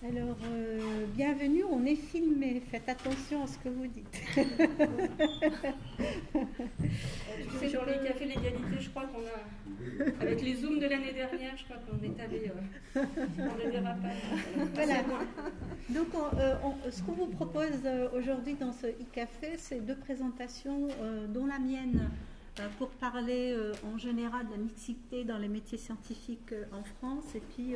Alors, bienvenue, on est filmé, faites attention à ce que vous dites. Tu sais, dans les cafés l'égalité, je crois qu'on a, avec les zooms de l'année dernière, je crois qu'on est allé dans des dérapages. Voilà. Donc, ce qu'on vous propose aujourd'hui dans ce e-café, c'est deux présentations, dont la mienne, pour parler en général de la mixité dans les métiers scientifiques en France, et puis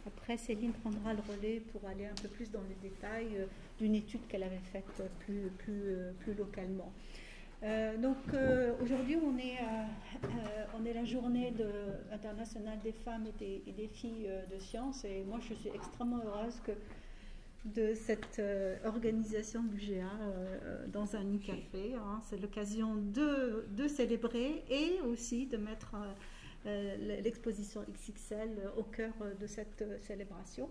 après, Céline prendra le relais pour aller un peu plus dans les détails d'une étude qu'elle avait faite plus localement. Donc aujourd'hui, on est la journée internationale des femmes et des filles de sciences, et moi je suis extrêmement heureuse de cette organisation du GA dans un e-café. Hein. C'est l'occasion de célébrer et aussi de mettre l'exposition XXL au cœur de cette célébration.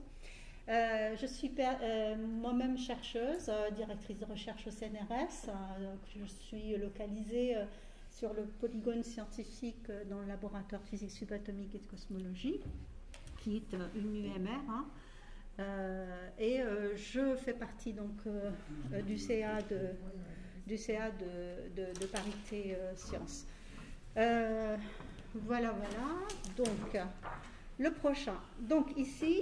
Je suis moi-même chercheuse, directrice de recherche au CNRS. Je suis localisée sur le polygone scientifique dans le laboratoire de physique subatomique et de cosmologie, qui est une UMR. Hein. Et je fais partie donc du CA de parité sciences. Voilà. Donc, le prochain. Donc, ici,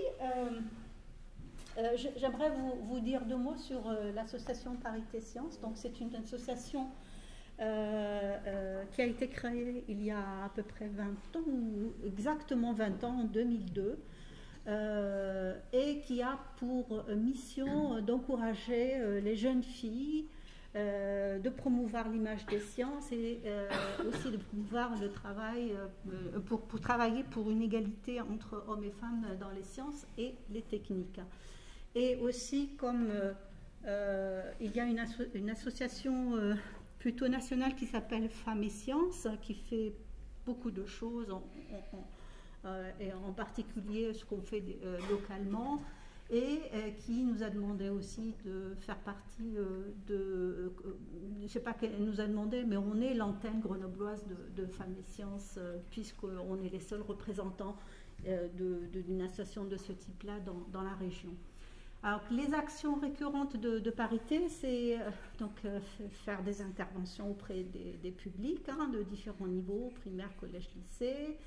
j'aimerais vous dire deux mots sur l'association Parité Sciences. Donc, c'est une association qui a été créée il y a à peu près 20 ans, ou exactement 20 ans, en 2002, et qui a pour mission d'encourager les jeunes filles, de promouvoir l'image des sciences et aussi de promouvoir le travail, pour travailler pour une égalité entre hommes et femmes dans les sciences et les techniques. Et aussi, comme il y a une association plutôt nationale qui s'appelle Femmes et Sciences, qui fait beaucoup de choses, et en particulier ce qu'on fait localement, et qui nous a demandé aussi de faire partie je ne sais pas qu'elle nous a demandé, mais on est l'antenne grenobloise de Femmes et Sciences, puisqu'on est les seuls représentants d'une association de ce type-là dans la région. Alors, les actions récurrentes de parité, c'est faire des interventions auprès des publics, hein, de différents niveaux, primaire, collège, lycée,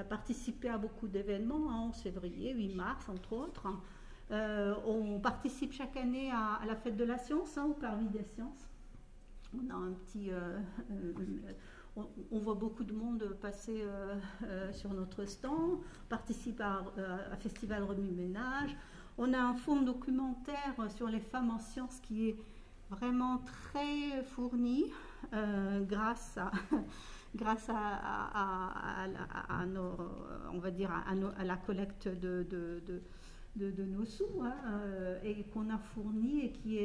participer à beaucoup d'événements, hein, 11 février, 8 mars, entre autres. On participe chaque année à la fête de la science, hein, au Parvis des sciences. On a un petit... on voit beaucoup de monde passer sur notre stand, on participe à Festival Remue-Ménage. On a un fonds documentaire sur les femmes en sciences qui est vraiment très fourni grâce à la collecte de nos sous, hein, et qu'on a fourni et qui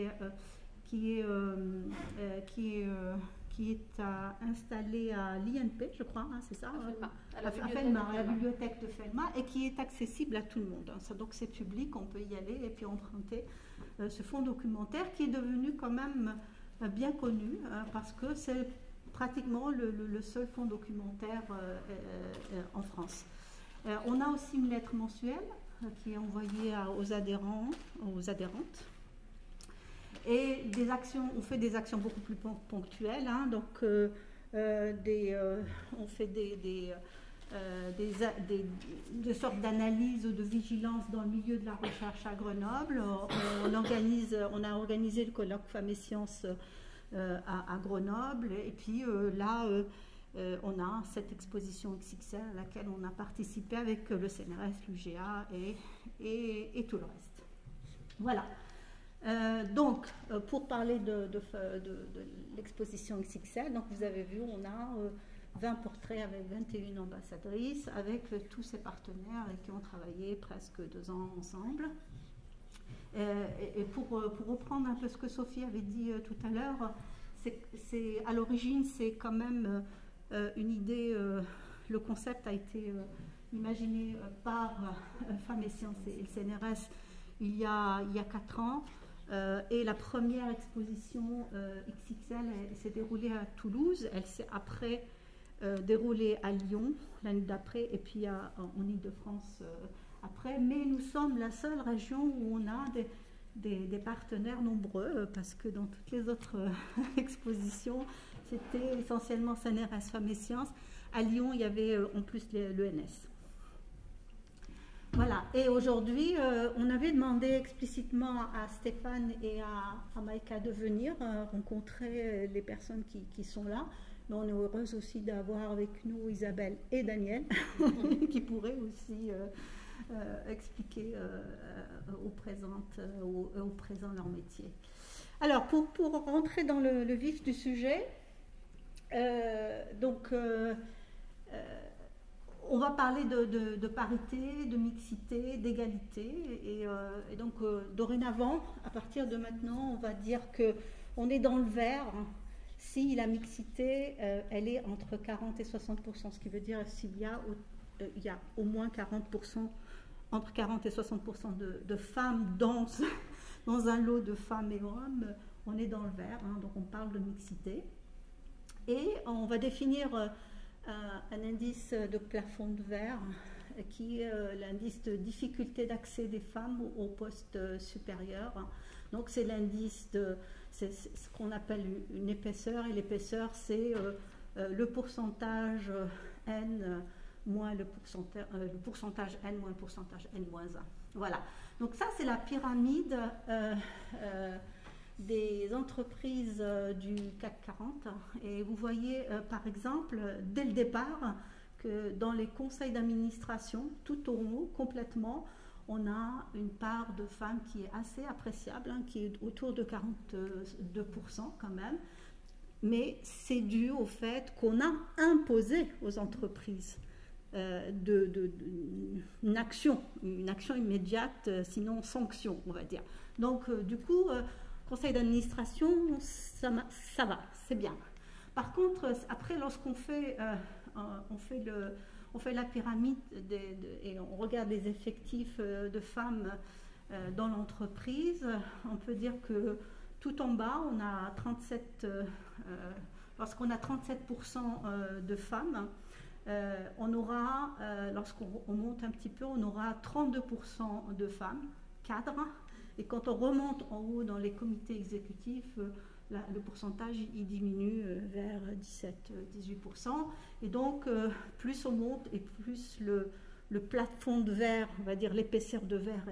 est installé à l'INP, je crois, hein, c'est ça, à la bibliothèque de Felma, et qui est accessible à tout le monde. Hein. Donc c'est public, on peut y aller et puis emprunter ce fonds documentaire qui est devenu quand même bien connu, parce que c'est pratiquement le seul fonds documentaire en France. On a aussi une lettre mensuelle qui est envoyée aux adhérents, aux adhérentes. Et on fait des actions beaucoup plus ponctuelles, hein, donc on fait des sortes d'analyses ou de vigilance dans le milieu de la recherche à Grenoble. On a organisé le colloque Femmes et Sciences à Grenoble, et puis là on a cette exposition XXL à laquelle on a participé avec le CNRS, l'UGA et tout le reste. Voilà. Donc, pour parler de l'exposition XXL, donc vous avez vu, on a 20 portraits avec 21 ambassadrices, avec tous ces partenaires avec qui on travaillé presque 2 ans ensemble. Et pour reprendre un peu ce que Sophie avait dit tout à l'heure, à l'origine, c'est quand même une idée, le concept a été imaginé par Femmes et Sciences et le CNRS il y a 4 ans. Et la première exposition XXL s'est déroulée à Toulouse. Elle s'est après déroulée à Lyon l'année d'après, et puis en Ile-de-France Après, mais nous sommes la seule région où on a des partenaires nombreux, parce que dans toutes les autres expositions, c'était essentiellement CNRS Femmes et Sciences. À Lyon, il y avait en plus l'ENS. Voilà, et aujourd'hui, on avait demandé explicitement à Stéphane et à Maïka de venir rencontrer les personnes qui sont là. Mais on est heureuse aussi d'avoir avec nous Isabelle et Daniel, qui pourraient aussi expliquer aux présents leur métier. Alors, pour rentrer dans le vif du sujet, on va parler de parité, de mixité, d'égalité, et donc dorénavant, à partir de maintenant, on va dire qu'on est dans le vert si la mixité, elle est entre 40 et 60%, ce qui veut dire s'il y a au moins 40%, entre 40 et 60% de femmes dans un lot de femmes et hommes, on est dans le vert, hein, donc on parle de mixité. Et on va définir un indice de plafond de verre qui est l'indice de difficulté d'accès des femmes au poste supérieur. Donc c'est l'indice c'est ce qu'on appelle une épaisseur, et l'épaisseur c'est le pourcentage N moins le pourcentage N moins le pourcentage N moins 1. Voilà, donc ça c'est la pyramide des entreprises du CAC 40, et vous voyez par exemple dès le départ que dans les conseils d'administration, tout au haut complètement, on a une part de femmes qui est assez appréciable, hein, qui est autour de 42% quand même, mais c'est dû au fait qu'on a imposé aux entreprises une action immédiate, sinon sanction, on va dire. Donc du coup, conseil d'administration, ça va, c'est bien. Par contre, après, lorsqu'on fait, on fait la pyramide et on regarde les effectifs de femmes dans l'entreprise, on peut dire que tout en bas, on a 37, lorsqu'on a 37% de femmes, on aura, lorsqu'on monte un petit peu, on aura 32% de femmes cadres. Et quand on remonte en haut dans les comités exécutifs, le pourcentage il diminue vers 17-18%. Et donc, plus on monte et plus le plafond de verre, on va dire l'épaisseur de verre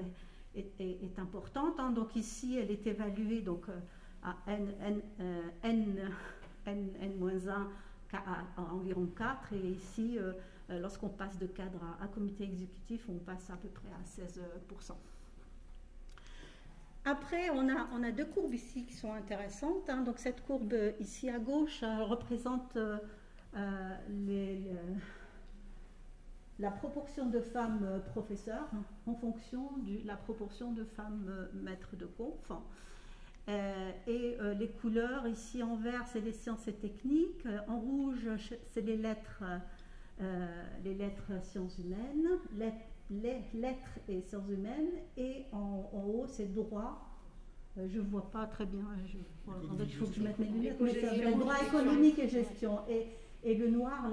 est importante. Hein. Donc ici, elle est évaluée donc, à N-1 à environ 4. Et ici, lorsqu'on passe de cadre à comité exécutif, on passe à peu près à 16%. Après, on a deux courbes ici qui sont intéressantes. Hein. Donc cette courbe ici à gauche représente la proportion de femmes professeurs en fonction de la proportion de femmes maîtres de conf. Et les couleurs ici en vert, c'est les sciences et techniques. En rouge, c'est les lettres sciences humaines. Les lettres et sciences humaines, et en haut c'est droit. Je ne vois pas très bien, en fait il faut que je mette mes lunettes, mais c'est droit économique et gestion. Et le noir,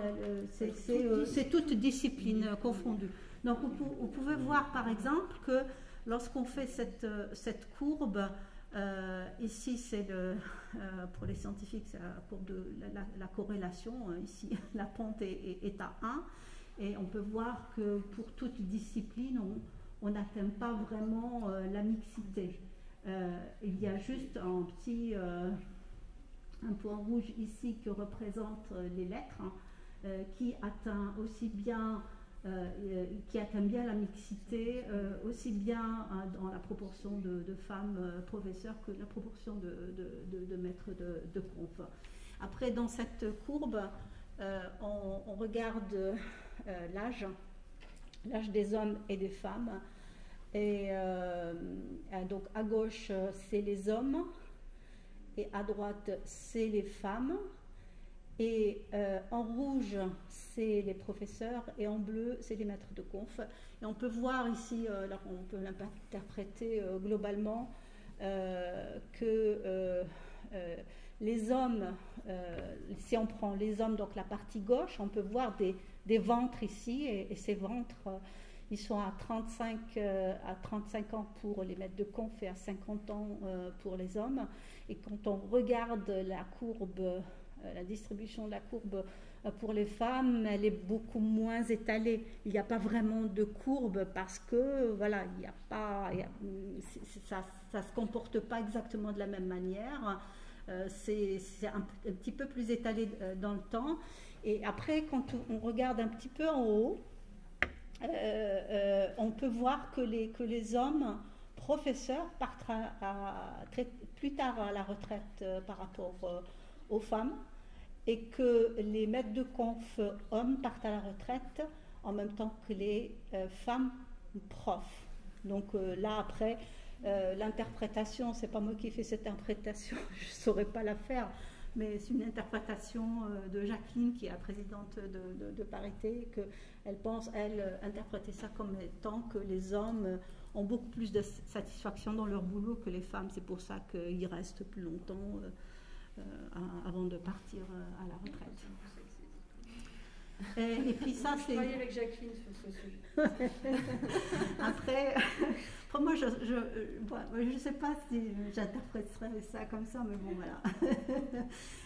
c'est toute discipline confondue. Donc vous pouvez voir par exemple que lorsqu'on fait cette courbe, ici c'est pour les scientifiques, c'est la courbe de la corrélation, ici la pente est à 1. Et on peut voir que pour toute discipline, on n'atteint pas vraiment la mixité. Il y a juste un point rouge ici qui représente les lettres, hein, qui atteint bien la mixité, aussi bien dans la proportion de femmes professeurs que la proportion de maîtres de conf. Après, dans cette courbe, on regarde l'âge des hommes et des femmes. Et donc à gauche, c'est les hommes, et à droite, c'est les femmes. Et en rouge, c'est les professeurs, et en bleu, c'est les maîtres de conf. Et on peut voir ici, on peut l'interpréter globalement, que les hommes, si on prend les hommes, donc la partie gauche, on peut voir des ventres ici, et ces ventres, Ils sont à 35 ans pour les maîtres de conf et à 50 ans pour les hommes. Et quand on regarde la courbe, la distribution de la courbe pour les femmes, elle est beaucoup moins étalée. Il n'y a pas vraiment de courbe parce que voilà, il y a pas, ça ne se comporte pas exactement de la même manière. C'est un petit peu plus étalé dans le temps. Et après, quand on regarde un petit peu en haut, on peut voir que les hommes professeurs partent plus tard à la retraite par rapport aux femmes, et que les maîtres de conf hommes partent à la retraite en même temps que les femmes profs. Donc là, après, l'interprétation, c'est pas moi qui fais cette interprétation, je ne saurais pas la faire, mais c'est une interprétation de Jacqueline, qui est la présidente de Parité, qu'elle pense, elle, interpréter ça comme étant que les hommes ont beaucoup plus de satisfaction dans leur boulot que les femmes. C'est pour ça qu'ils restent plus longtemps avant de partir à la retraite. Et puis ça, c'est... Je travaille avec Jacqueline sur ce sujet. Après, moi, je ne sais pas si j'interpréterais ça comme ça, mais bon, voilà.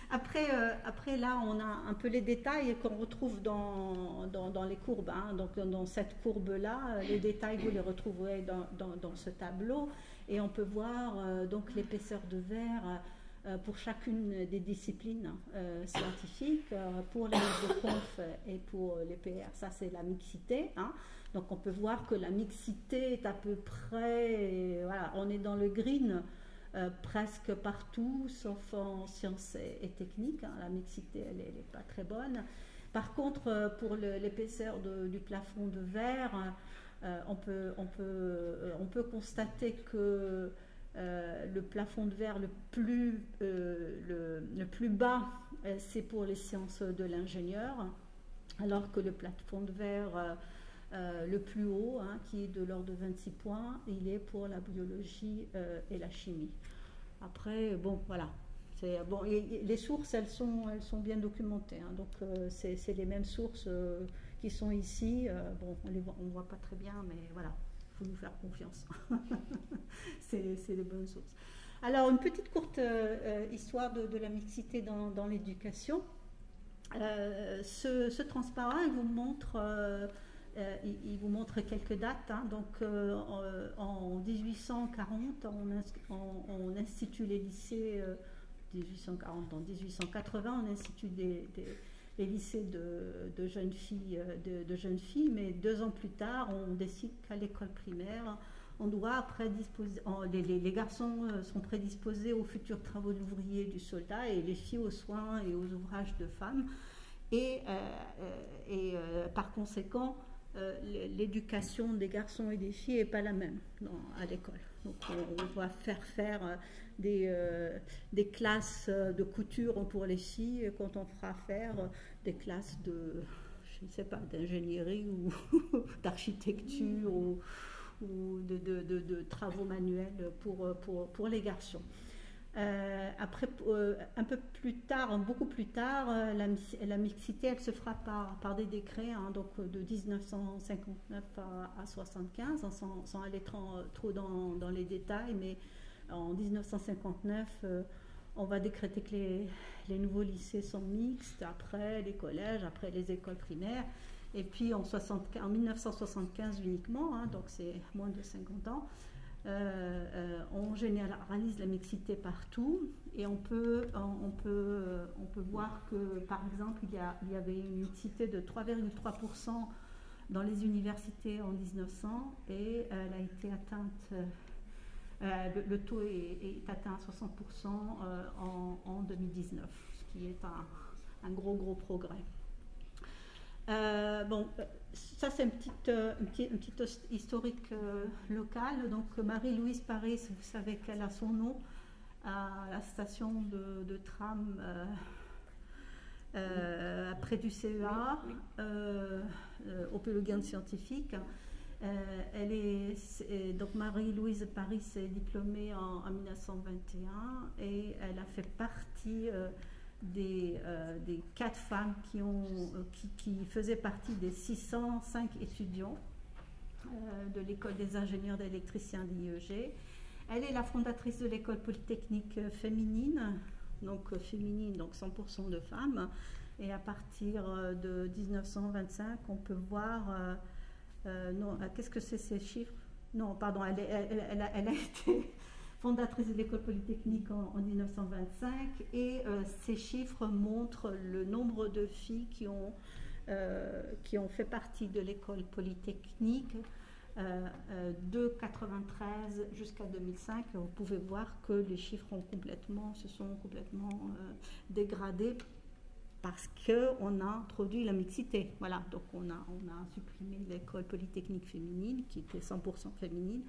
Après, là, on a un peu les détails qu'on retrouve dans les courbes. Hein. Donc, dans cette courbe-là, les détails, vous les retrouverez dans ce tableau. Et on peut voir donc l'épaisseur de verre pour chacune des disciplines scientifiques, pour les maîtres de conf et pour les PR. Ça, c'est la mixité. Hein. Donc, on peut voir que la mixité est à peu près... voilà, on est dans le green presque partout, sauf en sciences et techniques. Hein. La mixité, elle n'est pas très bonne. Par contre, pour l'épaisseur du plafond de verre, on peut constater que le plafond de verre le plus bas, c'est pour les sciences de l'ingénieur, alors que le plafond de verre le plus haut, hein, qui est de l'ordre de 26 points, il est pour la biologie et la chimie. Après, bon, voilà. Bon, les sources, elles sont bien documentées. Hein, donc, c'est les mêmes sources qui sont ici. Bon, on ne voit pas très bien, mais voilà. Il faut nous faire confiance. C'est les bonnes sources. Alors, une petite courte histoire de la mixité dans l'éducation. Ce transparent, il vous montre quelques dates. Hein. Donc, en 1840, on institue les lycées. 1840, en 1880, on institue les lycées de jeunes filles, mais 2 ans plus tard, on décide qu'à l'école primaire, on doit après disposer, les garçons sont prédisposés aux futurs travaux d'ouvriers du soldat et les filles aux soins et aux ouvrages de femmes. Et par conséquent, l'éducation des garçons et des filles n'est pas la même à l'école. Donc on va faire des classes de couture pour les filles quand on fera faire des classes je ne sais pas, d'ingénierie ou d'architecture ou de travaux manuels pour les garçons. Après, un peu plus tard, beaucoup plus tard, la mixité, elle se fera par des décrets, hein, donc de 1959 à 75, hein, sans aller trop dans les détails, mais en 1959, on va décréter que les nouveaux lycées sont mixtes, après les collèges, après les écoles primaires, et puis en 1975 uniquement, hein, donc c'est moins de 50 ans, on généralise la mixité partout et on peut voir que, par exemple, il y avait une mixité de 3,3% dans les universités en 1900 et elle a été atteinte, le taux est atteint à 60% en 2019, ce qui est un gros progrès. Bon, ça c'est un petit historique local. Donc Marie-Louise Paris, vous savez qu'elle a son nom à la station de tram près du CEA, au Péloguin scientifique. Donc Marie-Louise Paris est diplômée en 1921 et elle a fait partie des 4 femmes qui faisaient partie des 605 étudiants de l'école des ingénieurs d'électriciens d'IEG. Elle est la fondatrice de l'école polytechnique féminine, donc 100% de femmes. Et à partir de 1925, on peut voir... qu'est-ce que c'est ces chiffres? Non, pardon, elle a été fondatrice de l'école polytechnique en 1925 et ces chiffres montrent le nombre de filles qui ont fait partie de l'école polytechnique de 93 jusqu'à 2005. Vous pouvez voir que les chiffres se sont complètement dégradés parce qu'on a introduit la mixité. Voilà, donc on a supprimé l'école polytechnique féminine qui était 100% féminine.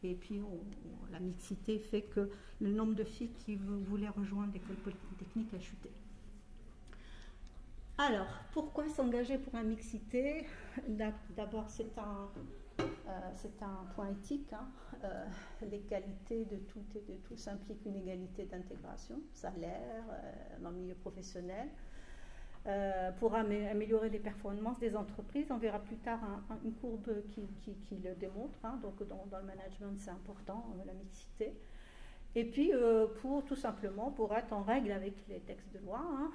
Et puis la mixité fait que le nombre de filles qui voulaient rejoindre l'école polytechnique a chuté. Alors, pourquoi s'engager pour la mixité? D'abord, c'est un point éthique. L'égalité de toutes et de tous implique une égalité d'intégration, salaire, dans le milieu professionnel. Pour améliorer les performances des entreprises, on verra plus tard une courbe qui le démontre. Donc dans le management, c'est important, la mixité. Et puis, tout simplement, pour être en règle avec les textes de loi,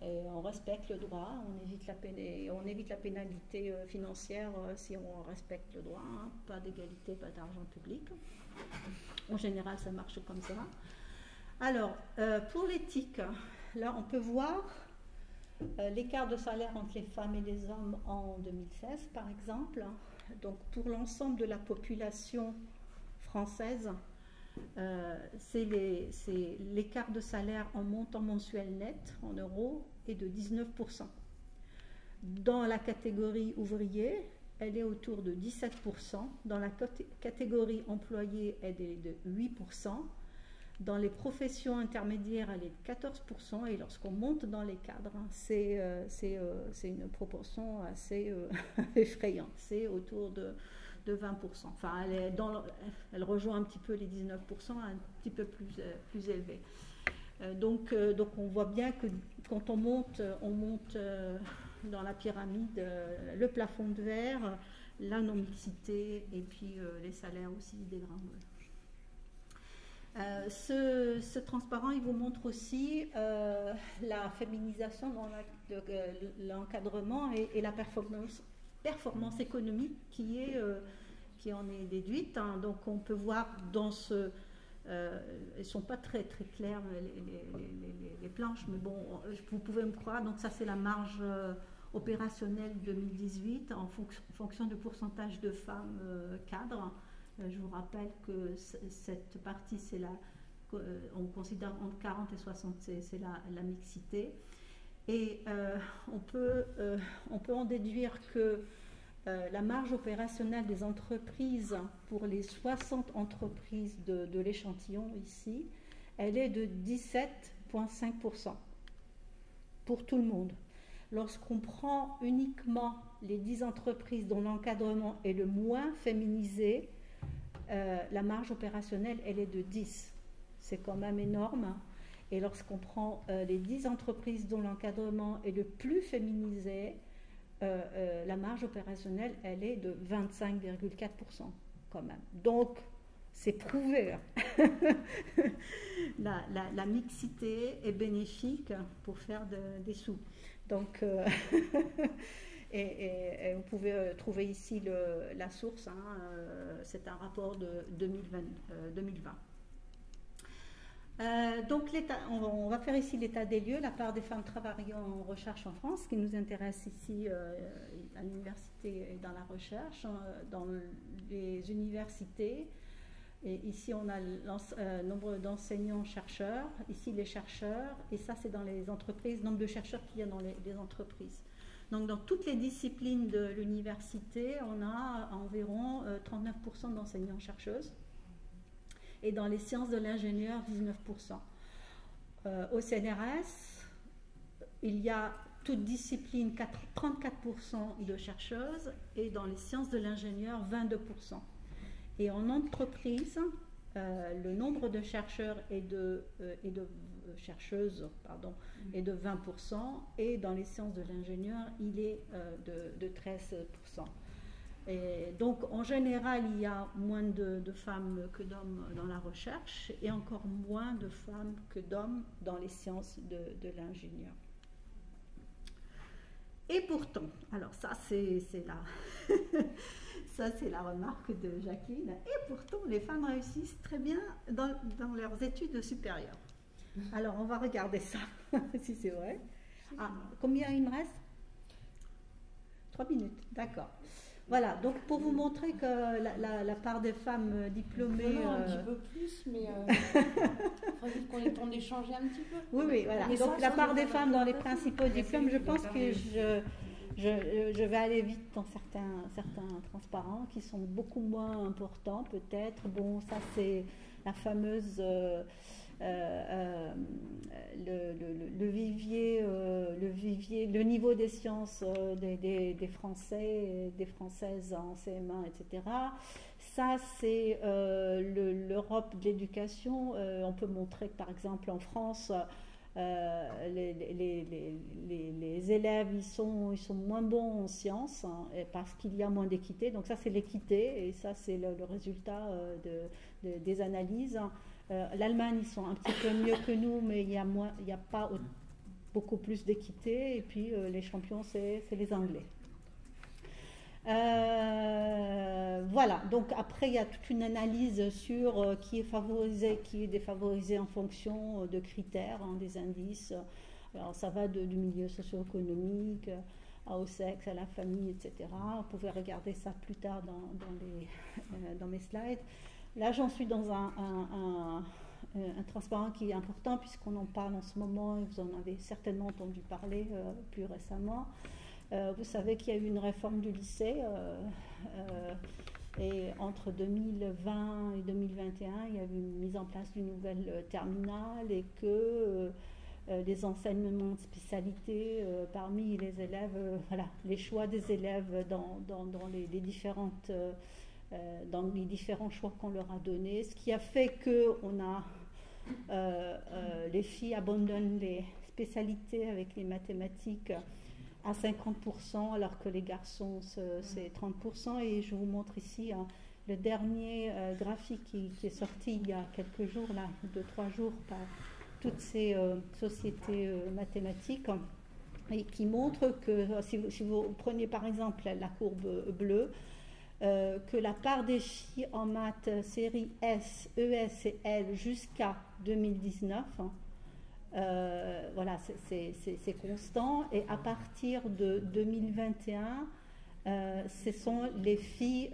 et on respecte le droit, on évite la pénalité financière si on respecte le droit. Pas d'égalité, pas d'argent public. En général, ça marche comme ça. Alors, pour l'éthique, là, on peut voir l'écart de salaire entre les femmes et les hommes en 2016, par exemple. Donc, pour l'ensemble de la population française, c'est l'écart de salaire en montant mensuel net, en euros, est de 19%. Dans la catégorie ouvrier, elle est autour de 17%. Dans la catégorie employé, elle est de 8%. Dans les professions intermédiaires, elle est de 14%, et lorsqu'on monte dans les cadres, c'est une proportion assez effrayante, c'est autour de 20%. Enfin, elle rejoint un petit peu les 19%, un petit peu plus élevé. Donc on voit bien que quand on monte dans la pyramide, le plafond de verre, la non-mixité, et puis les salaires aussi dégringolent. Ce transparent, il vous montre aussi la féminisation dans l'encadrement et la performance économique qui en est déduite. Donc on peut voir dans elles ne sont pas très très claires les planches, mais bon, vous pouvez me croire. Donc ça, c'est la marge opérationnelle 2018 en fonction du pourcentage de femmes cadres. Je vous rappelle que cette partie, on considère entre 40 et 60, c'est la mixité. Et on peut en déduire que la marge opérationnelle des entreprises pour les 60 entreprises de l'échantillon ici, elle est de 17,5% pour tout le monde. Lorsqu'on prend uniquement les 10 entreprises dont l'encadrement est le moins féminisé, la marge opérationnelle, elle est de 10. C'est quand même énorme. Et lorsqu'on prend les 10 entreprises dont l'encadrement est le plus féminisé, la marge opérationnelle, elle est de 25,4% quand même. Donc, c'est prouvé. La mixité est bénéfique pour faire des sous. Donc, et vous pouvez trouver ici la source, c'est un rapport de 2020. Donc on va faire ici l'état des lieux, la part des femmes travaillant en recherche en France, ce qui nous intéresse ici à l'université et dans la recherche, dans les universités. Et ici on a nombre d'enseignants-chercheurs, ici les chercheurs, et ça c'est dans les entreprises, nombre de chercheurs qu'il y a dans les entreprises. Donc dans toutes les disciplines de l'université, on a environ 39% d'enseignants-chercheuses. Et dans les sciences de l'ingénieur, 19%. Au CNRS, il y a toute discipline 34% de chercheuses, et dans les sciences de l'ingénieur, 22%. Et en entreprise, le nombre de chercheurs et de chercheuses est de 20%, et dans les sciences de l'ingénieur, il est de 13%. Et donc, en général, il y a moins de femmes que d'hommes dans la recherche et encore moins de femmes que d'hommes dans les sciences de l'ingénieur. Et pourtant, alors ça c'est ça c'est la remarque de Jacqueline, et pourtant les femmes réussissent très bien dans leurs études supérieures. Alors on va regarder ça, si c'est vrai. Ah, combien il me reste? 3 minutes, d'accord. Voilà, donc pour vous montrer que la part des femmes diplômées... un petit peu plus, mais il faudrait vite qu'on ait le temps d'échanger un petit peu. Oui, voilà. Mais donc la part des femmes dans les principaux diplômes, je pense que je vais aller vite dans certains transparents qui sont beaucoup moins importants peut-être. Bon, ça c'est la fameuse... le vivier, le niveau des sciences des Français et des Françaises en CM1, etc. Ça, c'est l'Europe de l'éducation. On peut montrer que, par exemple, en France, les élèves, ils sont moins bons en sciences parce qu'il y a moins d'équité. Donc ça, c'est l'équité et ça, c'est le résultat des analyses. L'Allemagne, ils sont un petit peu mieux que nous, mais il y a pas beaucoup plus d'équité. Et puis, les champions, c'est les Anglais. Voilà, donc après il y a toute une analyse sur qui est favorisé, qui est défavorisé en fonction de critères, des indices. Alors ça va du milieu socio-économique au sexe, à la famille, etc. Vous pouvez regarder ça plus tard dans mes slides. Là j'en suis dans un transparent qui est important puisqu'on en parle en ce moment et vous en avez certainement entendu parler plus récemment. Vous savez qu'il y a eu une réforme du lycée et entre 2020 et 2021, il y a eu une mise en place d'une nouvelle terminale et que les enseignements de spécialité parmi les élèves, voilà, les choix des élèves dans les différents choix qu'on leur a donnés, ce qui a fait que les filles abandonnent les spécialités avec les mathématiques à 50%, alors que les garçons, c'est 30%. Et je vous montre ici le dernier graphique qui est sorti il y a quelques jours, là, 2-3 jours, par toutes ces sociétés mathématiques, et qui montre que, si vous prenez par exemple la courbe bleue, que la part des filles en maths série S, ES et L jusqu'à 2019, voilà, c'est constant. Et à partir de 2021, ce sont les filles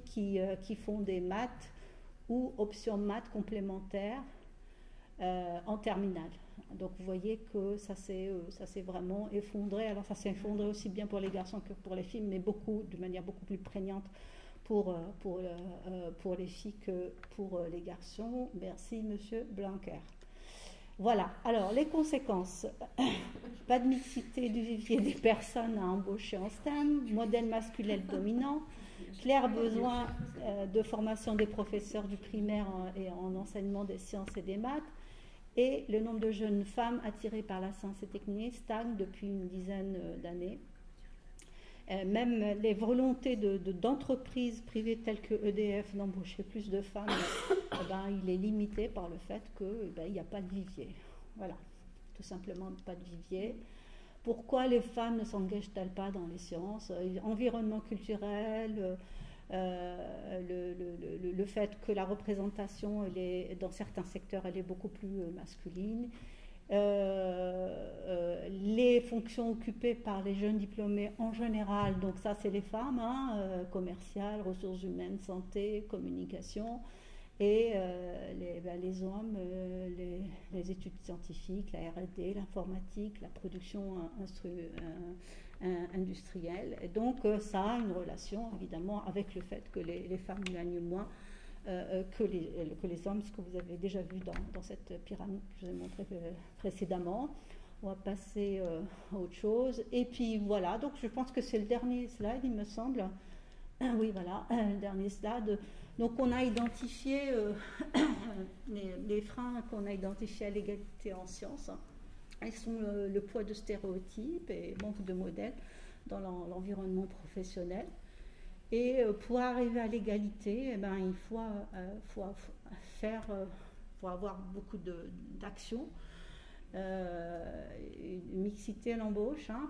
qui font des maths ou options maths complémentaires en terminale. Donc vous voyez que ça s'est vraiment effondré. Alors ça s'est effondré aussi bien pour les garçons que pour les filles, mais de manière beaucoup plus prégnante pour les filles que pour les garçons. Merci Monsieur Blanquer. Voilà, alors les conséquences. Pas de mixité du vivier des personnes à embaucher en STEM, modèle masculin dominant, clair besoin de formation des professeurs du primaire et en enseignement des sciences et des maths, et le nombre de jeunes femmes attirées par la science et technique stagne depuis une dizaine d'années. Même les volontés d'entreprises privées telles que EDF d'embaucher plus de femmes, il est limité par le fait qu'il n'y a pas de vivier. Voilà, tout simplement pas de vivier. Pourquoi les femmes ne s'engagent-elles pas dans les sciences? Environnement culturel, le fait que la représentation dans certains secteurs elle est beaucoup plus masculine. Les fonctions occupées par les jeunes diplômés en général, donc ça c'est les femmes, commerciales, ressources humaines, santé, communication, et les hommes, les études scientifiques, la R&D, l'informatique, la production industrielle. Et donc ça a une relation évidemment avec le fait que les femmes gagnent moins que les hommes, ce que vous avez déjà vu dans cette pyramide que je vous ai montrée précédemment. On va passer à autre chose. Et puis voilà, donc je pense que c'est le dernier slide, il me semble. Oui, voilà, le dernier slide. Donc on a identifié les freins qu'on a identifiés à l'égalité en sciences. Ils sont le poids de stéréotypes et manque de modèles dans l'environnement professionnel. Et pour arriver à l'égalité, eh ben, il faut avoir beaucoup d'actions. Une mixité à l'embauche, hein,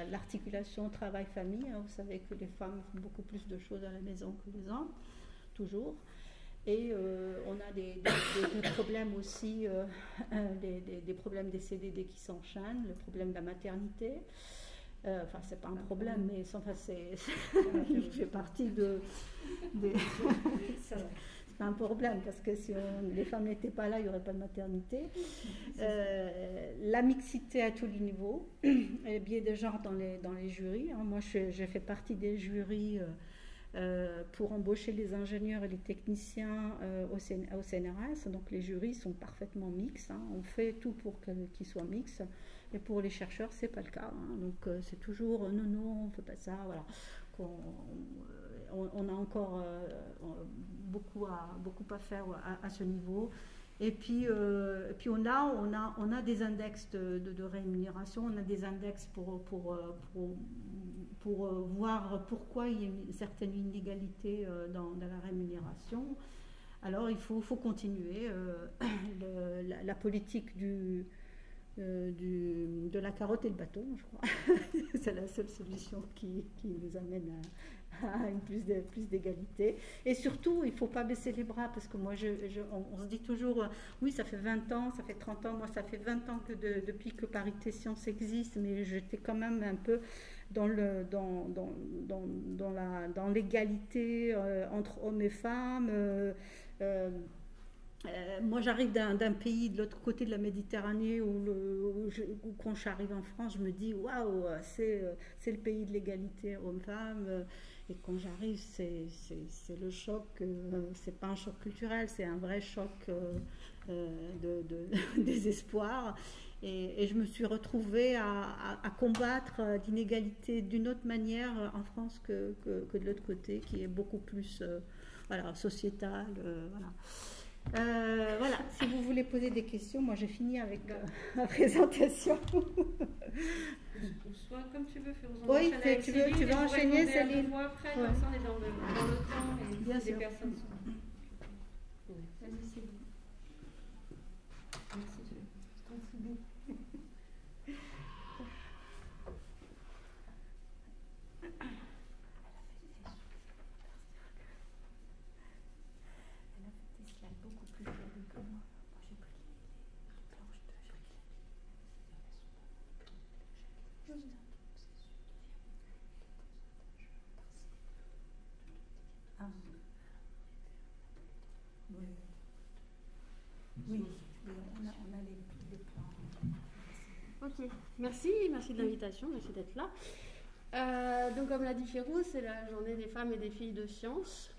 l'articulation travail-famille. Hein, vous savez que les femmes font beaucoup plus de choses à la maison que les hommes, toujours. Et on a des problèmes aussi, des problèmes des CDD qui s'enchaînent, le problème de la maternité. Enfin, c'est pas un problème, mais enfin, je fais partie c'est pas un problème, parce que si les femmes n'étaient pas là, il n'y aurait pas de maternité. La mixité à tous les niveaux, les biais de genre dans les jurys. Hein. Moi, j'ai fait partie des jurys pour embaucher les ingénieurs et les techniciens au CNRS. Donc, les jurys sont parfaitement mixtes. Hein. On fait tout pour qu'ils soient mixtes. Et pour les chercheurs, c'est pas le cas. Hein. Donc, c'est toujours non, on ne fait pas ça. Voilà. On a encore beaucoup à faire à ce niveau. Et puis on a des index de rémunération, on a des index pour voir pourquoi il y a une certaine inégalité dans la rémunération. Alors il faut continuer la politique de la carotte et le bâton, je crois. C'est la seule solution qui nous amène à plus d'égalité. Et surtout, il ne faut pas baisser les bras, parce que moi, on se dit toujours, oui, ça fait 20 ans, ça fait 30 ans, moi, ça fait 20 ans depuis que Parité Sciences existe, mais j'étais quand même un peu dans l'égalité entre hommes et femmes. Moi, j'arrive d'un pays de l'autre côté de la Méditerranée où quand j'arrive en France, je me dis waouh, c'est le pays de l'égalité hommes-femmes. Et quand j'arrive, c'est le choc. C'est pas un choc culturel, c'est un vrai choc de désespoir. Et je me suis retrouvée à combattre l'inégalité d'une autre manière en France que de l'autre côté, qui est beaucoup plus sociétale. Voilà. Voilà, si vous voulez poser des questions, moi j'ai fini avec ma présentation. Soit comme tu veux, oui, tu veux enchaîner, Céline. Après, comme ça on est dans le temps et bien des sûr. personnes sont... Vas-y, Céline. Merci, je contribue. Oui, on a les plans. Ok, merci de l'invitation, merci d'être là. Donc comme l'a dit Férouz, c'est la journée des femmes et des filles de sciences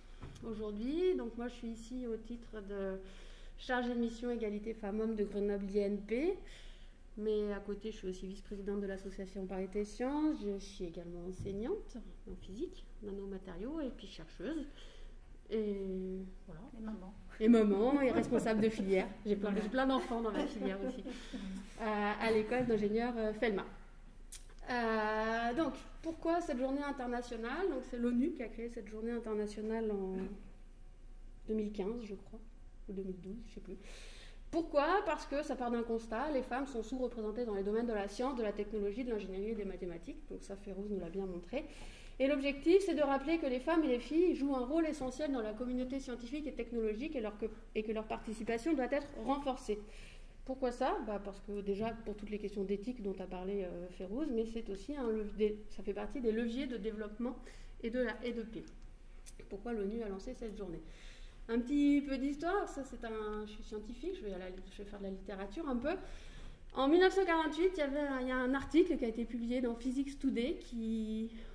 aujourd'hui. Donc moi je suis ici au titre de chargée de mission égalité femmes-hommes de Grenoble INP. Mais à côté je suis aussi vice-présidente de l'association Parité Sciences. Je suis également enseignante en physique, nanomatériaux et puis chercheuse. Et voilà. Et maman, et responsable de filière. J'ai plein d'enfants dans ma filière aussi. À l'école d'ingénieur Felma. Donc, pourquoi cette journée internationale? Donc, c'est l'ONU qui a créé cette journée internationale en 2015, je crois, ou 2012, je ne sais plus. Pourquoi? Parce que ça part d'un constat, les femmes sont sous-représentées dans les domaines de la science, de la technologie, de l'ingénierie et des mathématiques. Donc ça, Férouz nous l'a bien montré. Et l'objectif, c'est de rappeler que les femmes et les filles jouent un rôle essentiel dans la communauté scientifique et technologique et que leur participation doit être renforcée. Pourquoi ça? Parce que déjà, pour toutes les questions d'éthique dont a parlé Férouz, mais c'est aussi ça fait partie des leviers de développement et de paix. Pourquoi l'ONU a lancé cette journée? Un petit peu d'histoire, je suis scientifique, je vais faire de la littérature un peu. En 1948, il y a un article qui a été publié dans Physics Today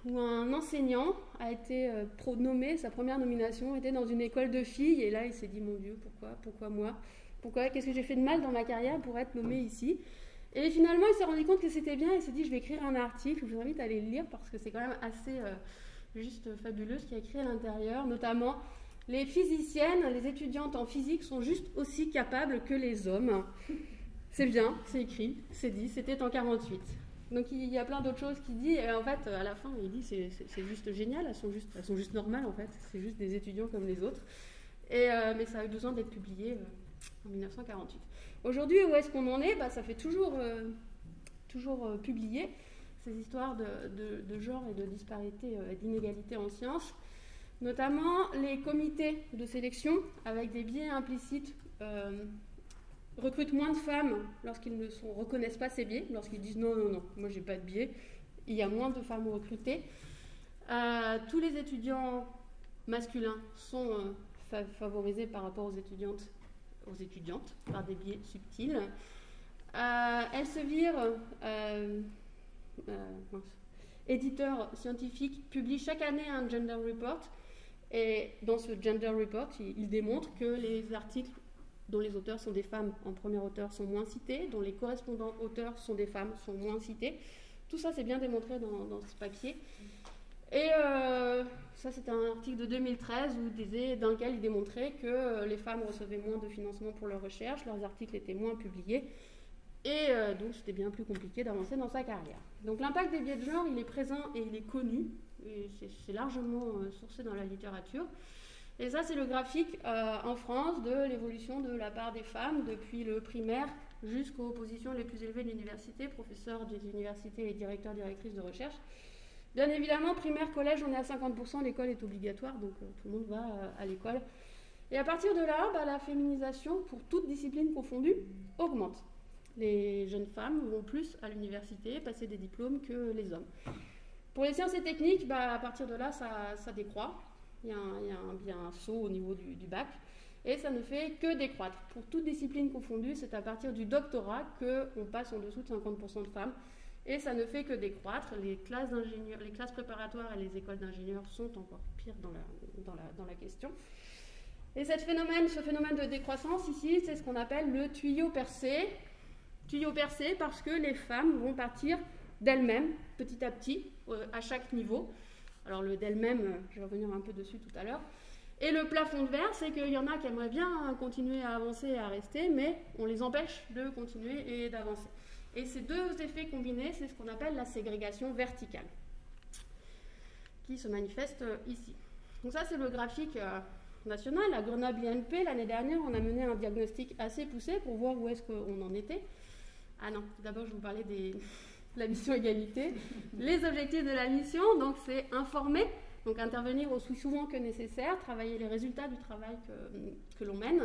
où un enseignant a été nommé, sa première nomination était dans une école de filles, et là il s'est dit mon Dieu, pourquoi moi? Qu'est-ce que j'ai fait de mal dans ma carrière pour être nommé ici? Et finalement il s'est rendu compte que c'était bien, il s'est dit je vais écrire un article, je vous invite à aller le lire parce que c'est quand même assez juste fabuleux ce qu'il y a écrit à l'intérieur, notamment les physiciennes, les étudiantes en physique sont juste aussi capables que les hommes. C'est bien, c'est écrit, c'est dit, c'était en 48. Donc il y a plein d'autres choses qu'il dit, et en fait, à la fin, il dit c'est juste génial, elles sont juste normales en fait, c'est juste des étudiants comme les autres. Mais ça a eu besoin d'être publié en 1948. Aujourd'hui, où est-ce qu'on en est? Ça fait toujours publier ces histoires de genre et de disparité et d'inégalité en sciences, notamment les comités de sélection avec des biais implicites recrutent moins de femmes lorsqu'ils ne reconnaissent pas ces biais, lorsqu'ils disent non, moi j'ai pas de biais, il y a moins de femmes recrutées. Tous les étudiants masculins sont favorisés par rapport aux étudiantes par des biais subtils. Elsevier, éditeur scientifique, publie chaque année un gender report, et dans ce gender report, il démontre que les articles dont les auteurs sont des femmes en premier auteur sont moins cités, dont les correspondants auteurs sont des femmes sont moins cités. Tout ça, c'est bien démontré dans ce papier. Et ça, c'était un article de 2013 dans lequel il démontrait que les femmes recevaient moins de financement pour leurs recherches, leurs articles étaient moins publiés, et donc c'était bien plus compliqué d'avancer dans sa carrière. Donc l'impact des biais de genre, il est présent et il est connu, et c'est largement sourcé dans la littérature. Et ça, c'est le graphique en France de l'évolution de la part des femmes depuis le primaire jusqu'aux positions les plus élevées de l'université, professeurs des universités et directeurs, directrices de recherche. Bien évidemment, primaire, collège, on est à 50%, l'école est obligatoire, donc tout le monde va à l'école. Et à partir de là, la féminisation, pour toute discipline confondue, augmente. Les jeunes femmes vont plus à l'université, passer des diplômes que les hommes. Pour les sciences et techniques, à partir de là, ça décroît. Il y a un saut au niveau du bac, et ça ne fait que décroître. Pour toute discipline confondue, c'est à partir du doctorat qu'on passe en dessous de 50% de femmes, et ça ne fait que décroître. Les classes d'ingénieurs, les classes préparatoires et les écoles d'ingénieurs sont encore pires dans la question. Et ce phénomène de décroissance ici, c'est ce qu'on appelle le tuyau percé. Tuyau percé parce que les femmes vont partir d'elles-mêmes, petit à petit, à chaque niveau. Alors le d'elle-même, je vais revenir un peu dessus tout à l'heure. Et le plafond de verre, c'est qu'il y en a qui aimeraient bien continuer à avancer et à rester, mais on les empêche de continuer et d'avancer. Et ces deux effets combinés, c'est ce qu'on appelle la ségrégation verticale, qui se manifeste ici. Donc ça, c'est le graphique national. À Grenoble INP, l'année dernière, on a mené un diagnostic assez poussé pour voir où est-ce qu'on en était. Ah non, tout d'abord, je vous parlais de la mission égalité. Les objectifs de la mission, donc c'est informer, donc intervenir aussi souvent que nécessaire, travailler les résultats du travail que l'on mène,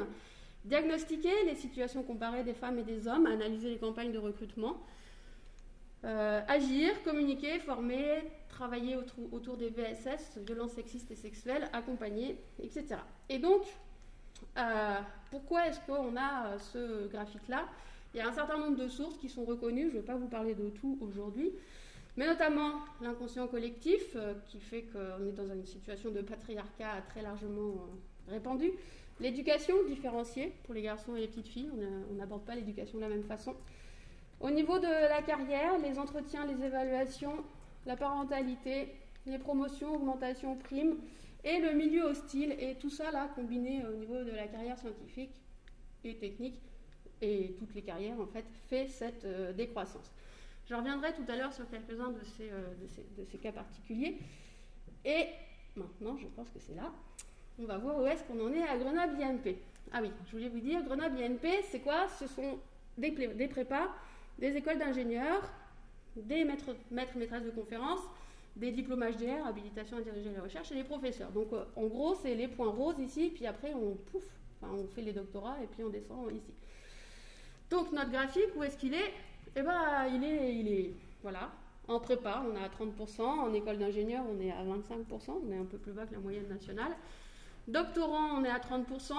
diagnostiquer les situations comparées des femmes et des hommes, analyser les campagnes de recrutement, agir, communiquer, former, travailler autour des VSS, violences sexistes et sexuelles, accompagner, etc. Et donc, pourquoi est-ce qu'on a ce graphique-là? Il y a un certain nombre de sources qui sont reconnues, je ne vais pas vous parler de tout aujourd'hui, mais notamment l'inconscient collectif, qui fait qu'on est dans une situation de patriarcat très largement répandue, l'éducation différenciée pour les garçons et les petites filles, on n'aborde pas l'éducation de la même façon. Au niveau de la carrière, les entretiens, les évaluations, la parentalité, les promotions, augmentations, primes, et le milieu hostile, et tout ça là combiné au niveau de la carrière scientifique et technique, et toutes les carrières en fait, fait cette décroissance. Je reviendrai tout à l'heure sur quelques-uns de ces cas particuliers. Et maintenant, je pense que c'est là, on va voir où est-ce qu'on en est à Grenoble INP. Ah oui, je voulais vous dire, Grenoble INP, c'est quoi? Ce sont des prépas, des écoles d'ingénieurs, des maîtres-maîtresses de conférences, des diplômes HDR, habilitation à diriger les recherches, et des professeurs. Donc en gros, c'est les points roses ici, puis après on on fait les doctorats, et puis on descend ici. Donc notre graphique, où est-ce qu'il est? Eh bien, il est voilà, en prépa, on est à 30%, en école d'ingénieur, on est à 25%, on est un peu plus bas que la moyenne nationale. Doctorant, on est à 30%.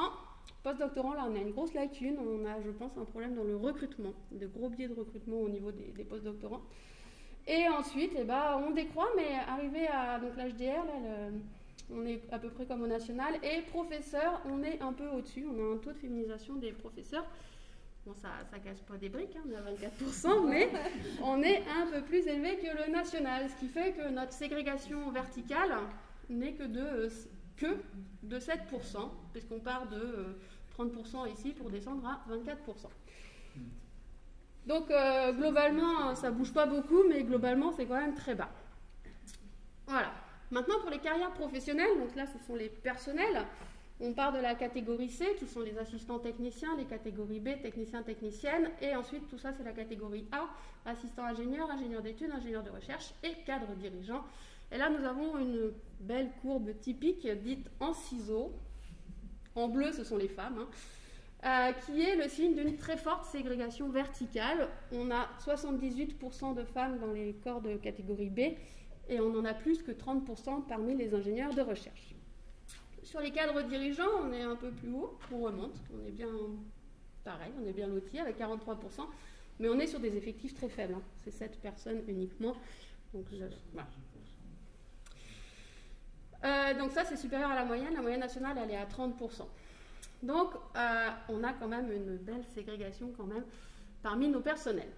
Post-doctorant, là, on a une grosse lacune, on a, je pense, un problème dans le recrutement, de gros biais de recrutement au niveau des post-doctorants. Et ensuite, eh ben, on décroît, mais arrivé à l'HDR, on est à peu près comme au national, et professeur, on est un peu au-dessus, on a un taux de féminisation des professeurs. Bon, ça casse pas des briques, hein, on est à 24%, mais on est un peu plus élevé que le national, ce qui fait que notre ségrégation verticale n'est que de 7%, puisqu'on part de 30% ici pour descendre à 24%. Donc globalement, ça bouge pas beaucoup, mais globalement, c'est quand même très bas. Voilà. Maintenant, pour les carrières professionnelles, donc là, ce sont les personnels. On part de la catégorie C, qui sont les assistants techniciens, les catégories B, techniciens, techniciennes, et ensuite, tout ça, c'est la catégorie A, assistant ingénieur, ingénieur d'études, ingénieur de recherche et cadre dirigeant. Et là, nous avons une belle courbe typique, dite en ciseaux. En bleu, ce sont les femmes, qui est le signe d'une très forte ségrégation verticale. On a 78% de femmes dans les corps de catégorie B, et on en a plus que 30% parmi les ingénieurs de recherche. Sur les cadres dirigeants, on est un peu plus haut, on remonte, on est bien pareil, on est bien loti avec 43%, mais on est sur des effectifs très faibles, c'est 7 personnes uniquement. Donc, voilà. Donc ça, c'est supérieur à la moyenne nationale, elle est à 30%. Donc, on a quand même une belle ségrégation quand même parmi nos personnels.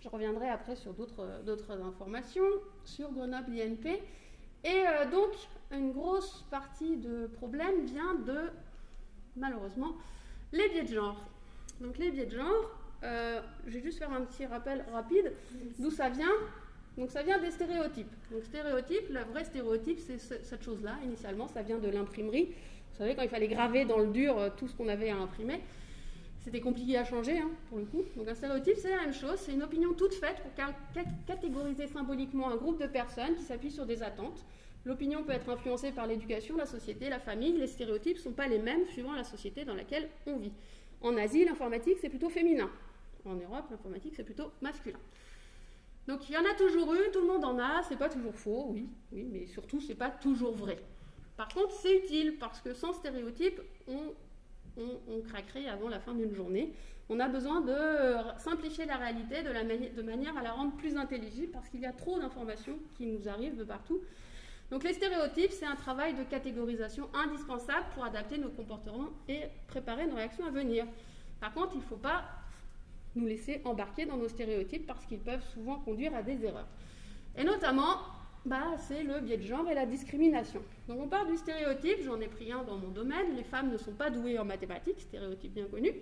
Je reviendrai après sur d'autres informations sur Grenoble INP. Et donc, une grosse partie de problème vient de, malheureusement, les biais de genre. Donc, les biais de genre, je vais juste faire un petit rappel rapide d'où ça vient. Donc, ça vient des stéréotypes. Donc, stéréotype, le vrai stéréotype, c'est cette chose-là. Initialement, ça vient de l'imprimerie. Vous savez, quand il fallait graver dans le dur tout ce qu'on avait à imprimer, c'était compliqué à changer, pour le coup. Donc un stéréotype, c'est la même chose, c'est une opinion toute faite pour catégoriser symboliquement un groupe de personnes qui s'appuient sur des attentes. L'opinion peut être influencée par l'éducation, la société, la famille. Les stéréotypes ne sont pas les mêmes suivant la société dans laquelle on vit. En Asie, l'informatique, c'est plutôt féminin. En Europe, l'informatique, c'est plutôt masculin. Donc il y en a toujours eu, tout le monde en a, c'est pas toujours faux, oui, mais surtout, c'est pas toujours vrai. Par contre, c'est utile, parce que sans stéréotype, on craquerait avant la fin d'une journée. On a besoin de simplifier la réalité de manière à la rendre plus intelligible parce qu'il y a trop d'informations qui nous arrivent de partout. Donc les stéréotypes, c'est un travail de catégorisation indispensable pour adapter nos comportements et préparer nos réactions à venir. Par contre, il ne faut pas nous laisser embarquer dans nos stéréotypes parce qu'ils peuvent souvent conduire à des erreurs. Et notamment, c'est le biais de genre et la discrimination. Donc on part du stéréotype, j'en ai pris un dans mon domaine, les femmes ne sont pas douées en mathématiques, stéréotype bien connu,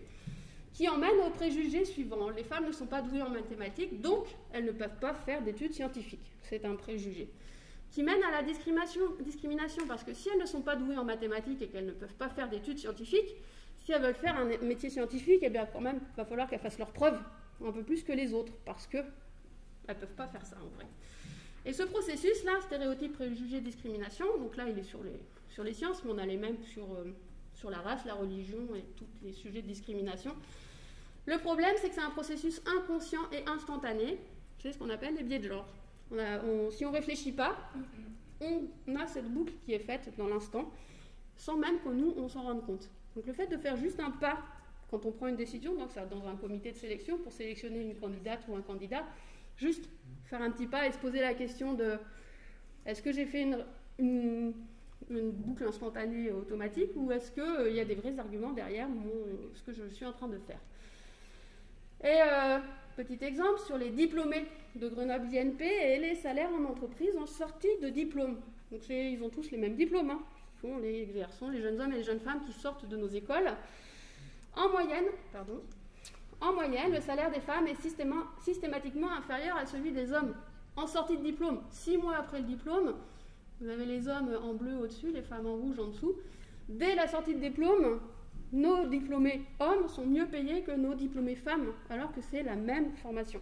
qui emmène au préjugé suivant. Les femmes ne sont pas douées en mathématiques, donc elles ne peuvent pas faire d'études scientifiques. C'est un préjugé. Qui mène à la discrimination, parce que si elles ne sont pas douées en mathématiques et qu'elles ne peuvent pas faire d'études scientifiques, si elles veulent faire un métier scientifique, eh bien quand même, il va falloir qu'elles fassent leurs preuves un peu plus que les autres, parce qu'elles ne peuvent pas faire ça en vrai. Et ce processus-là, stéréotype, préjugé, discrimination, donc là il est sur les sciences, mais on a les mêmes sur la race, la religion et tous les sujets de discrimination. Le problème, c'est que c'est un processus inconscient et instantané, c'est ce qu'on appelle les biais de genre. Si on ne réfléchit pas, on a cette boucle qui est faite dans l'instant, sans même que nous, on s'en rende compte. Donc le fait de faire juste un pas, quand on prend une décision, donc ça, dans un comité de sélection, pour sélectionner une candidate ou un candidat, juste faire un petit pas et se poser la question de est-ce que j'ai fait une boucle instantanée automatique ou est-ce qu'il y a des vrais arguments derrière ce que je suis en train de faire. Et petit exemple sur les diplômés de Grenoble INP et les salaires en entreprise en sortie de diplôme. Donc ils ont tous les mêmes diplômes, Ce sont les garçons, les jeunes hommes et les jeunes femmes qui sortent de nos écoles. En moyenne, le salaire des femmes est systématiquement inférieur à celui des hommes en sortie de diplôme. 6 mois après le diplôme, vous avez les hommes en bleu au-dessus, les femmes en rouge en dessous. Dès la sortie de diplôme, nos diplômés hommes sont mieux payés que nos diplômés femmes, alors que c'est la même formation.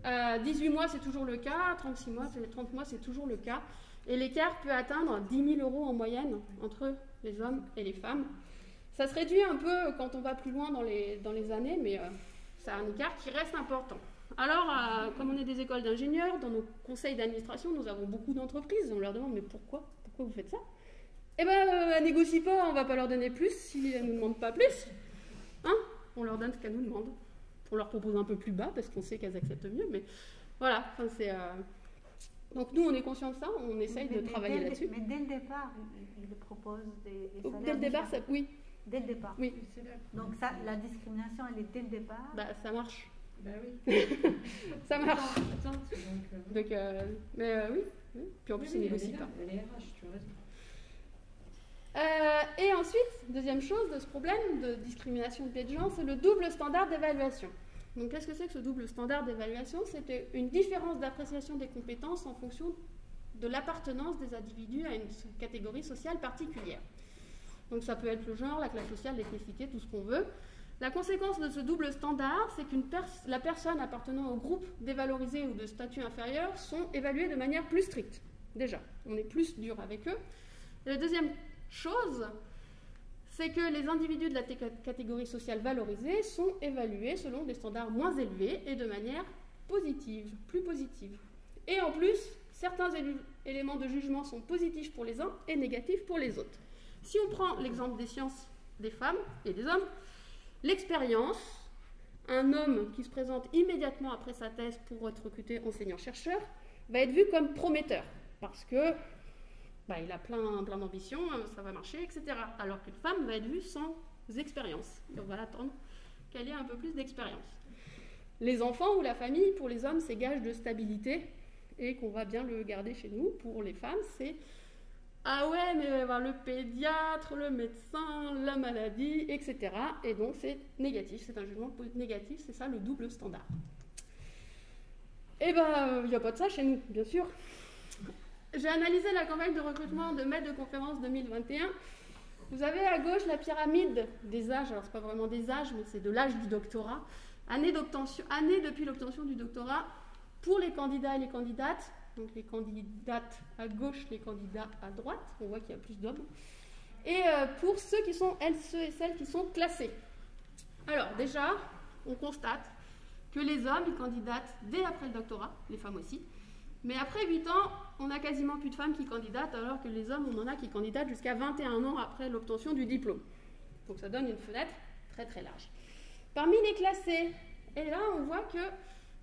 18 mois, c'est toujours le cas. 30 mois, c'est toujours le cas. Et l'écart peut atteindre 10 000 € en moyenne entre les hommes et les femmes. Ça se réduit un peu quand on va plus loin dans les années, mais c'est un écart qui reste important. Alors, comme on est des écoles d'ingénieurs, dans nos conseils d'administration, nous avons beaucoup d'entreprises. On leur demande, mais pourquoi vous faites ça? Eh bien, elles négocient pas, on ne va pas leur donner plus si elles ne nous demandent pas plus. On leur donne ce qu'elles nous demandent. On leur propose un peu plus bas parce qu'on sait qu'elles acceptent mieux, mais voilà. Donc nous, on est conscients de ça, on essaye de travailler là-dessus. Mais dès le départ, ils proposent des salaires. Dès le départ, oui. Dès le départ. Oui. Donc ça, la discrimination, elle est dès le départ. Ça marche. Oui. Ça marche. Donc, oui. Puis en plus, ils négocient pas. Les RH, tu as raison. Et ensuite, deuxième chose de ce problème de discrimination de biais de genre, c'est le double standard d'évaluation. Donc qu'est-ce que c'est que ce double standard d'évaluation? C'était une différence d'appréciation des compétences en fonction de l'appartenance des individus à une catégorie sociale particulière. Donc ça peut être le genre, la classe sociale, l'ethnicité, tout ce qu'on veut. La conséquence de ce double standard, c'est que la personne appartenant au groupe dévalorisé ou de statut inférieur sont évaluées de manière plus stricte. Déjà, on est plus dur avec eux. Et la deuxième chose, c'est que les individus de la catégorie sociale valorisée sont évalués selon des standards moins élevés et de manière positive, plus positive. Et en plus, certains éléments de jugement sont positifs pour les uns et négatifs pour les autres. Si on prend l'exemple des sciences des femmes et des hommes, l'expérience, un homme qui se présente immédiatement après sa thèse pour être recruté enseignant-chercheur, va être vu comme prometteur, parce que il a plein d'ambitions, ça va marcher, etc. Alors qu'une femme va être vue sans expérience. Et on va attendre qu'elle ait un peu plus d'expérience. Les enfants ou la famille, pour les hommes, c'est gage de stabilité et qu'on va bien le garder chez nous. Pour les femmes, c'est ah ouais, mais il va y avoir le pédiatre, le médecin, la maladie, etc. Et donc c'est négatif, c'est un jugement négatif, c'est ça le double standard. Eh bien, il n'y a pas de ça chez nous, bien sûr. J'ai analysé la campagne de recrutement de maîtres de conférences 2021. Vous avez à gauche la pyramide des âges, alors c'est pas vraiment des âges, mais c'est de l'âge du doctorat. Année depuis l'obtention du doctorat pour les candidats et les candidates. Donc les candidates à gauche, les candidats à droite, on voit qu'il y a plus d'hommes. Et pour ceux et celles qui sont classés. Alors déjà, on constate que les hommes, ils candidatent dès après le doctorat, les femmes aussi. Mais après 8 ans, on n'a quasiment plus de femmes qui candidatent, alors que les hommes, on en a qui candidatent jusqu'à 21 ans après l'obtention du diplôme. Donc ça donne une fenêtre très très large. Parmi les classés, et là on voit que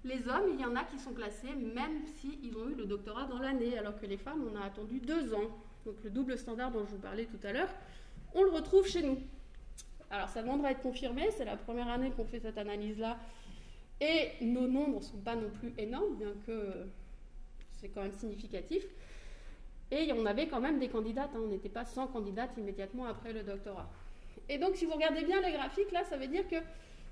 les hommes, il y en a qui sont classés même s'ils ont eu le doctorat dans l'année, alors que les femmes, on a attendu 2 ans. Donc le double standard dont je vous parlais tout à l'heure, on le retrouve chez nous. Alors ça demandera à être confirmé, c'est la première année qu'on fait cette analyse-là, et nos nombres ne sont pas non plus énormes, bien que c'est quand même significatif. Et on avait quand même des candidates, on n'était pas 100 candidates immédiatement après le doctorat. Et donc si vous regardez bien les graphiques, là, ça veut dire que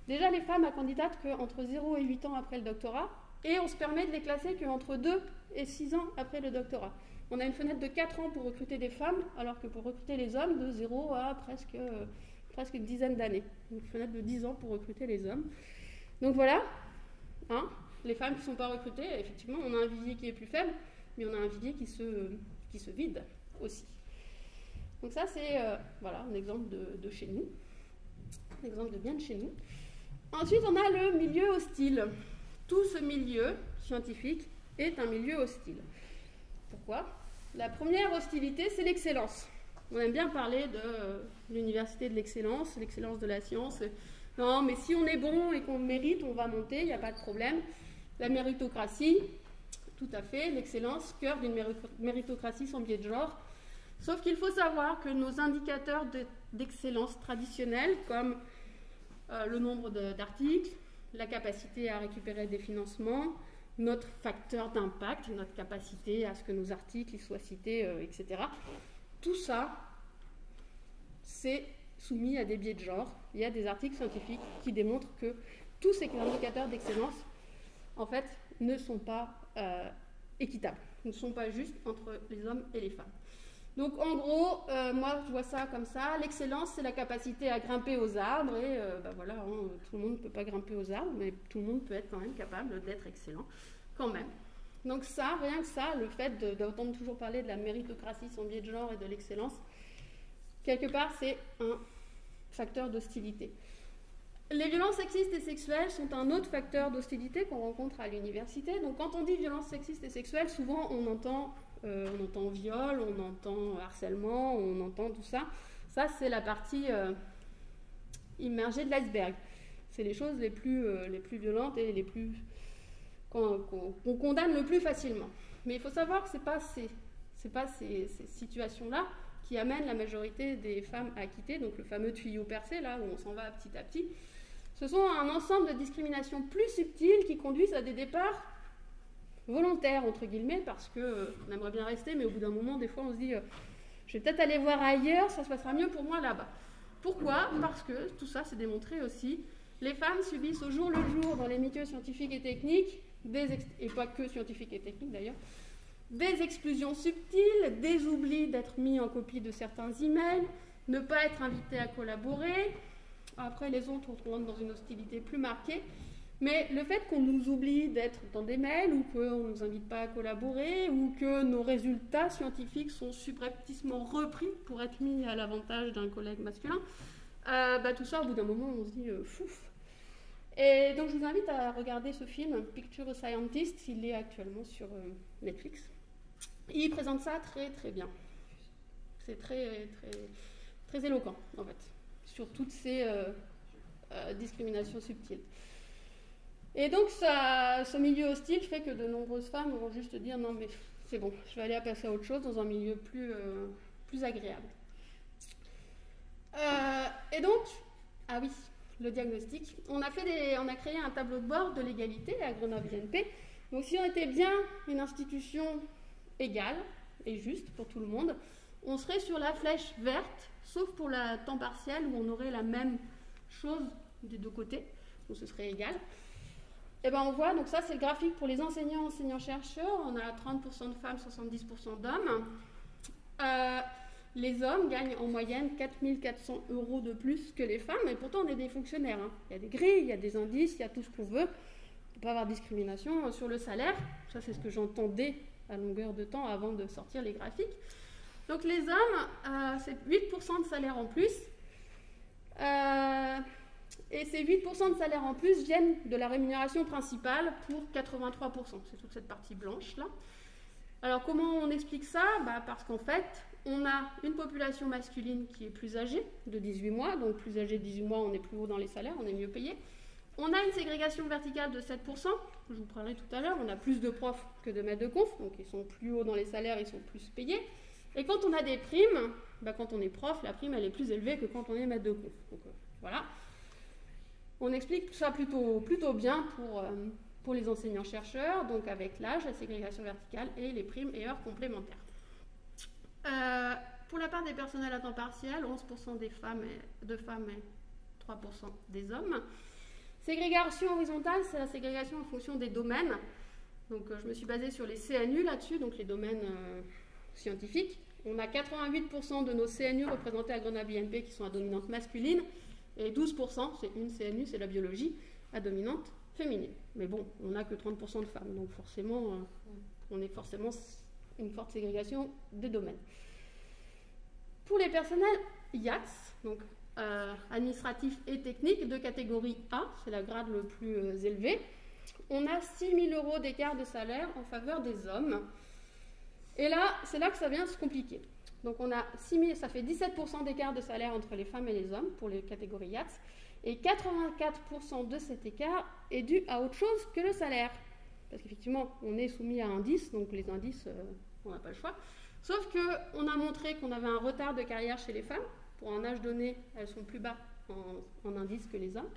déjà, les femmes candidatent qu'entre 0 et 8 ans après le doctorat, et on se permet de les classer qu'entre 2 et 6 ans après le doctorat. On a une fenêtre de 4 ans pour recruter des femmes, alors que pour recruter les hommes, de 0 à presque une dizaine d'années. Une fenêtre de 10 ans pour recruter les hommes. Donc voilà, les femmes qui ne sont pas recrutées, effectivement, on a un vivier qui est plus faible, mais on a un vivier qui se vide aussi. Donc ça, c'est un exemple de chez nous, un exemple de bien de chez nous. Ensuite, on a le milieu hostile. Tout ce milieu scientifique est un milieu hostile. Pourquoi? La première hostilité, c'est l'excellence. On aime bien parler de l'université de l'excellence de la science. Non, mais si on est bon et qu'on mérite, on va monter, il n'y a pas de problème. La méritocratie, tout à fait, l'excellence, cœur d'une méritocratie sans biais de genre. Sauf qu'il faut savoir que nos indicateurs d'excellence traditionnels, comme le nombre d'articles, la capacité à récupérer des financements, notre facteur d'impact, notre capacité à ce que nos articles soient cités, etc. Tout ça, c'est soumis à des biais de genre. Il y a des articles scientifiques qui démontrent que tous ces indicateurs d'excellence, en fait, ne sont pas équitables, ne sont pas justes entre les hommes et les femmes. Donc en gros, moi je vois ça comme ça, l'excellence c'est la capacité à grimper aux arbres et tout le monde ne peut pas grimper aux arbres, mais tout le monde peut être quand même capable d'être excellent quand même. Donc ça, rien que ça, le fait d'entendre toujours parler de la méritocratie sans biais de genre et de l'excellence, quelque part c'est un facteur d'hostilité. Les violences sexistes et sexuelles sont un autre facteur d'hostilité qu'on rencontre à l'université. Donc quand on dit violences sexistes et sexuelles, souvent on entend viol, on entend harcèlement, on entend tout ça. Ça, c'est la partie immergée de l'iceberg. C'est les choses les plus violentes et les plus qu'on condamne le plus facilement. Mais il faut savoir que ce n'est pas ces situations-là qui amènent la majorité des femmes à quitter, donc le fameux tuyau percé, là où on s'en va petit à petit. Ce sont un ensemble de discriminations plus subtiles qui conduisent à des départs volontaire entre guillemets, parce qu'on aimerait bien rester, mais au bout d'un moment, des fois, on se dit je vais peut-être aller voir ailleurs, ça se passera mieux pour moi là-bas. Pourquoi? Parce que tout ça, c'est démontré aussi, les femmes subissent au jour le jour dans les milieux scientifiques et techniques, et pas que scientifiques et techniques d'ailleurs, des exclusions subtiles, des oublis d'être mis en copie de certains emails, ne pas être invité à collaborer. Après, les autres rentrent dans une hostilité plus marquée. Mais le fait qu'on nous oublie d'être dans des mails, ou qu'on ne nous invite pas à collaborer, ou que nos résultats scientifiques sont subrepticement repris pour être mis à l'avantage d'un collègue masculin, tout ça, au bout d'un moment, on se dit fouf. Et donc, je vous invite à regarder ce film, Picture a Scientist. Il est actuellement sur Netflix. Il présente ça très très bien. C'est très, très, très éloquent, en fait, sur toutes ces discriminations subtiles. Et donc, ce milieu hostile fait que de nombreuses femmes vont juste dire non, mais c'est bon, je vais aller passer à autre chose dans un milieu plus agréable. Et donc, ah oui, le diagnostic. On a créé un tableau de bord de l'égalité à Grenoble INP. Donc, si on était bien une institution égale et juste pour tout le monde, on serait sur la flèche verte, sauf pour le temps partiel où on aurait la même chose des deux côtés, donc ce serait égal. Et bien on voit, donc ça c'est le graphique pour les enseignants-chercheurs, on a 30% de femmes, 70% d'hommes. Les hommes gagnent en moyenne 4 400 € de plus que les femmes, et pourtant on est des fonctionnaires. Hein. Il y a des grilles, il y a des indices, il y a tout ce qu'on veut. Il ne peut pas avoir de discrimination sur le salaire, ça c'est ce que j'entendais à longueur de temps avant de sortir les graphiques. Donc les hommes, c'est 8% de salaire en plus. Et ces 8% de salaire en plus viennent de la rémunération principale pour 83%. C'est toute cette partie blanche là. Alors comment on explique ça ? Parce qu'en fait, on a une population masculine qui est plus âgée, de 18 mois. Donc plus âgée de 18 mois, on est plus haut dans les salaires, on est mieux payé. On a une ségrégation verticale de 7%. Je vous parlerai tout à l'heure. On a plus de profs que de maîtres de conf. Donc ils sont plus hauts dans les salaires, ils sont plus payés. Et quand on a des primes, quand on est prof, la prime elle est plus élevée que quand on est maître de conf. Donc voilà. On explique tout ça plutôt bien pour les enseignants-chercheurs, donc avec l'âge, la ségrégation verticale et les primes et heures complémentaires. Pour la part des personnels à temps partiel, 11% de femmes et 3% des hommes. Ségrégation horizontale, c'est la ségrégation en fonction des domaines. Donc je me suis basée sur les CNU là-dessus, donc les domaines scientifiques. On a 88% de nos CNU représentés à Grenoble INP qui sont à dominante masculine, et 12%, c'est une CNU, c'est la biologie, à dominante féminine. Mais bon, on n'a que 30% de femmes, donc forcément, on est forcément une forte ségrégation des domaines. Pour les personnels IATS, donc administratif et technique, de catégorie A, c'est la grade le plus élevé, on a 6 000 € d'écart de salaire en faveur des hommes. Et là, c'est là que ça vient se compliquer. Donc on a ça fait 17% d'écart de salaire entre les femmes et les hommes pour les catégories IATS, et 84% de cet écart est dû à autre chose que le salaire. Parce qu'effectivement, on est soumis à indices, donc les indices, on n'a pas le choix. Sauf qu'on a montré qu'on avait un retard de carrière chez les femmes. Pour un âge donné, elles sont plus bas en indices que les hommes.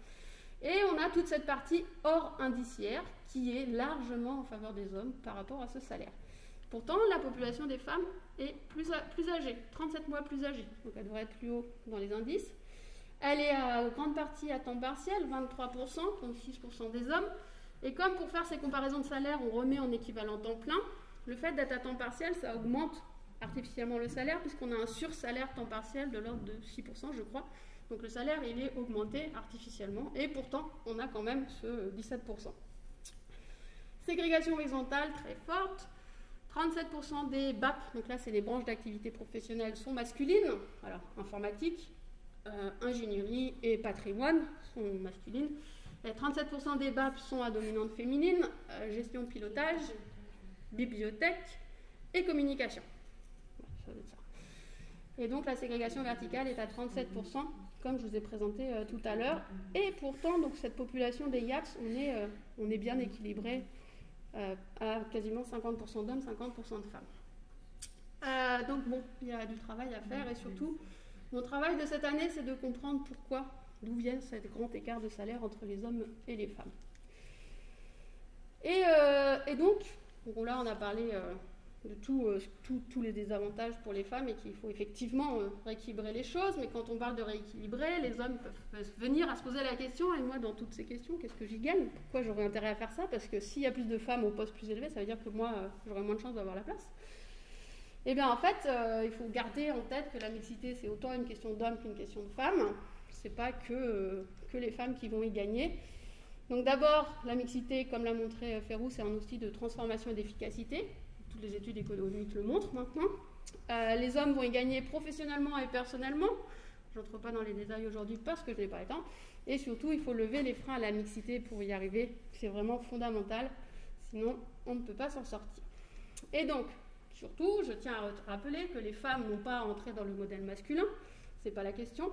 Et on a toute cette partie hors indiciaire qui est largement en faveur des hommes par rapport à ce salaire. Pourtant, la population des femmes est plus âgée, 37 mois plus âgée, donc elle devrait être plus haut dans les indices. Elle est en grande partie à temps partiel, 23%, 36% des hommes. Et comme pour faire ces comparaisons de salaire, on remet en équivalent temps plein, le fait d'être à temps partiel, ça augmente artificiellement le salaire, puisqu'on a un sursalaire temps partiel de l'ordre de 6%, je crois. Donc le salaire, il est augmenté artificiellement, et pourtant, on a quand même ce 17%. Ségrégation horizontale très forte. 37% des BAP, donc là c'est les branches d'activité professionnelle, sont masculines. Alors informatique, ingénierie et patrimoine sont masculines. Et 37% des BAP sont à dominante féminine, gestion de pilotage, bibliothèque et communication. Ça doit être ça. Et donc la ségrégation verticale est à 37%, comme je vous ai présenté tout à l'heure. Et pourtant, donc, cette population des IATS, on est bien équilibré. À quasiment 50% d'hommes, 50% de femmes. Donc bon, il y a du travail à faire, et surtout, mon travail de cette année, c'est de comprendre d'où viennent ces grands écarts de salaire entre les hommes et les femmes. Et donc là, on a parlé tous les désavantages pour les femmes et qu'il faut effectivement rééquilibrer les choses. Mais quand on parle de rééquilibrer, les hommes peuvent venir à se poser la question, et moi dans toutes ces questions, qu'est-ce que j'y gagne? Pourquoi j'aurais intérêt à faire ça? Parce que s'il y a plus de femmes au poste plus élevé, ça veut dire que moi j'aurais moins de chances d'avoir la place. Eh bien en fait, il faut garder en tête que la mixité c'est autant une question d'hommes qu'une question de femmes. C'est pas que les femmes qui vont y gagner. Donc d'abord, la mixité, comme l'a montré Ferrou, c'est un outil de transformation et d'efficacité. Toutes les études économiques le montrent maintenant. Les hommes vont y gagner professionnellement et personnellement. Je n'entre pas dans les détails aujourd'hui parce que je n'ai pas le temps. Et surtout, il faut lever les freins à la mixité pour y arriver. C'est vraiment fondamental. Sinon, on ne peut pas s'en sortir. Et donc, surtout, je tiens à rappeler que les femmes n'ont pas à entrer dans le modèle masculin. Ce n'est pas la question.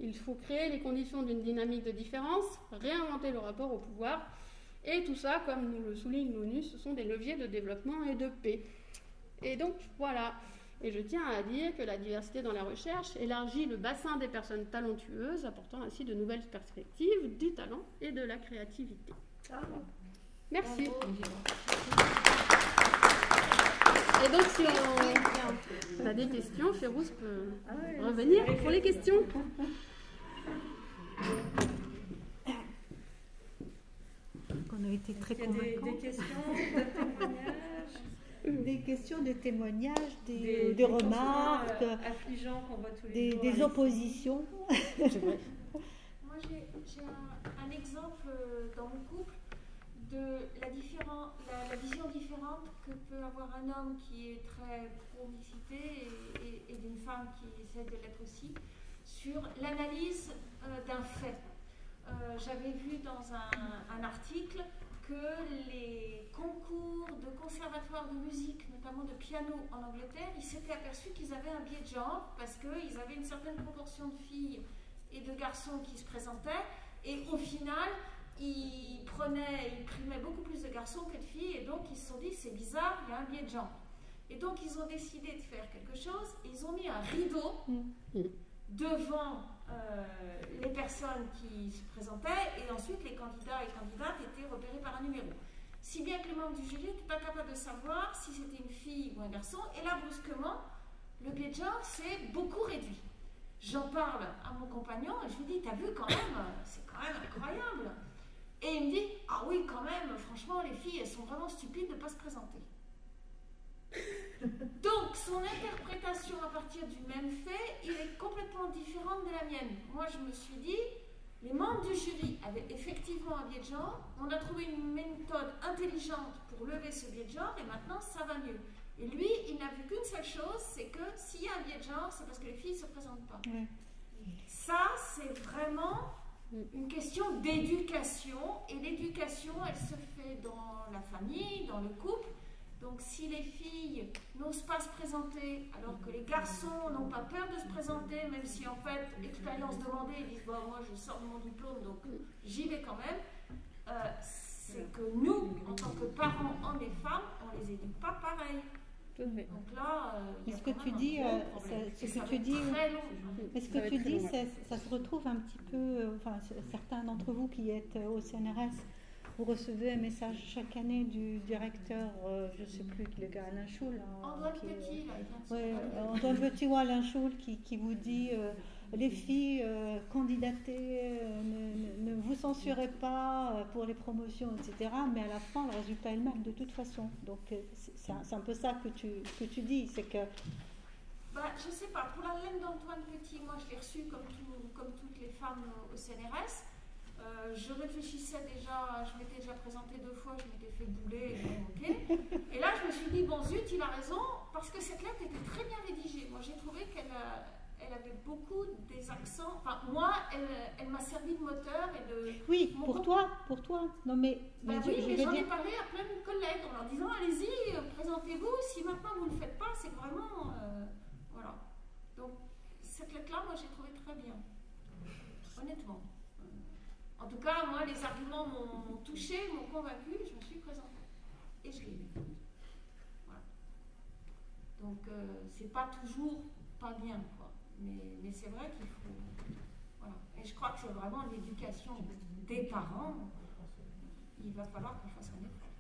Il faut créer les conditions d'une dynamique de différence, réinventer le rapport au pouvoir. Et tout ça, comme nous le souligne l'ONU, ce sont des leviers de développement et de paix. Et donc, voilà. Et je tiens à dire que la diversité dans la recherche élargit le bassin des personnes talentueuses, apportant ainsi de nouvelles perspectives, du talent et de la créativité. Merci. Et donc, si on a des questions, Férouz peut revenir pour les questions. On a été très convaincants. Des questions, de témoignages. Des questions de témoignages, des remarques, affligeants qu'on voit tous les jours. Des oppositions. Moi, j'ai un exemple dans mon couple de la vision différente que peut avoir un homme qui est très pro-mixité et d'une femme qui essaie de l'être aussi, sur l'analyse d'un fait. J'avais vu dans un article que les concours de conservatoire de musique, notamment de piano en Angleterre, ils s'étaient aperçus qu'ils avaient un biais de genre parce qu'ils avaient une certaine proportion de filles et de garçons qui se présentaient, et au final, ils primaient beaucoup plus de garçons que de filles, et donc ils se sont dit c'est bizarre, il y a un biais de genre. Et donc ils ont décidé de faire quelque chose, et ils ont mis un rideau devant les personnes qui se présentaient, et ensuite les candidats et candidates étaient repérés par un numéro. Si bien que les membres du jury n'étaient pas capables de savoir si c'était une fille ou un garçon, et là brusquement, le biais de genre s'est beaucoup réduit. J'en parle à mon compagnon et je lui dis, t'as vu quand même, c'est quand même incroyable. Et il me dit, ah oui quand même, franchement les filles elles sont vraiment stupides de ne pas se présenter. Donc son interprétation à partir du même fait, il est complètement différente de la mienne. Moi je me suis dit, les membres du jury avaient effectivement un biais de genre, on a trouvé une méthode intelligente pour lever ce biais de genre et maintenant ça va mieux. Et lui, il n'a vu qu'une seule chose, c'est que s'il y a un biais de genre, c'est parce que les filles ne se présentent pas. Ça, c'est vraiment une question d'éducation, et l'éducation, elle se fait dans la famille, dans le couple. Donc si les filles n'osent pas se présenter, alors que les garçons n'ont pas peur de se présenter, même si en fait, expérience demandée, ils disent bon, moi je sors de mon diplôme, donc j'y vais quand même, c'est que nous, en tant que parents, hommes et femmes, on ne les éduque pas pareil. Donc là, ce que tu dis, ça se retrouve un petit peu, enfin certains d'entre vous qui êtes au CNRS, vous recevez un message chaque année du directeur, je ne sais plus, le gars Alain Choul. Antoine Petit ou Alain Choul qui vous dit les filles candidatez, ne vous censurez pas pour les promotions, etc. Mais à la fin, le résultat est le même de toute façon. Donc c'est un peu ça que tu dis, c'est que... je ne sais pas, pour la laine d'Antoine Petit, moi je l'ai reçue comme toutes les femmes au CNRS. Je réfléchissais déjà, je m'étais déjà présentée 2 fois, je m'étais fait bouler, ok. Et là je me suis dit, bon zut, il a raison, parce que cette lettre était très bien rédigée. Moi j'ai trouvé qu'elle avait beaucoup des accents, enfin moi elle m'a servi de moteur et de... Oui, pour toi, non mais... mais j'en ai parlé à plein de collègues en leur disant, allez-y, présentez-vous, si maintenant vous ne le faites pas, c'est vraiment... voilà. Donc cette lettre-là, moi j'ai trouvé très bien, honnêtement. En tout cas, moi, les arguments m'ont touchée, m'ont convaincue, je me suis présentée. Et je l'ai eu. Voilà. Donc, c'est pas toujours pas bien, quoi. Mais c'est vrai qu'il faut... Voilà. Et je crois que c'est vraiment l'éducation des parents. Il va falloir qu'on fasse un effort.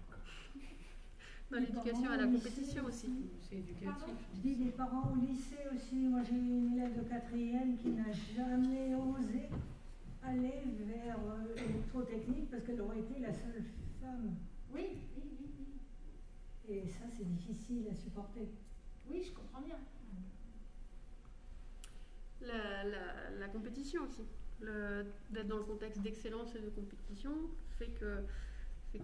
Dans l'éducation à la compétition aussi. C'est éducatif. Je dis des parents au lycée aussi. Moi, j'ai une élève de 4e qui n'a jamais osé aller vers l'électrotechnique parce qu'elle aurait été la seule femme. Oui. Et ça, c'est difficile à supporter. Oui, je comprends bien. La compétition aussi. D'être dans le contexte d'excellence et de compétition fait que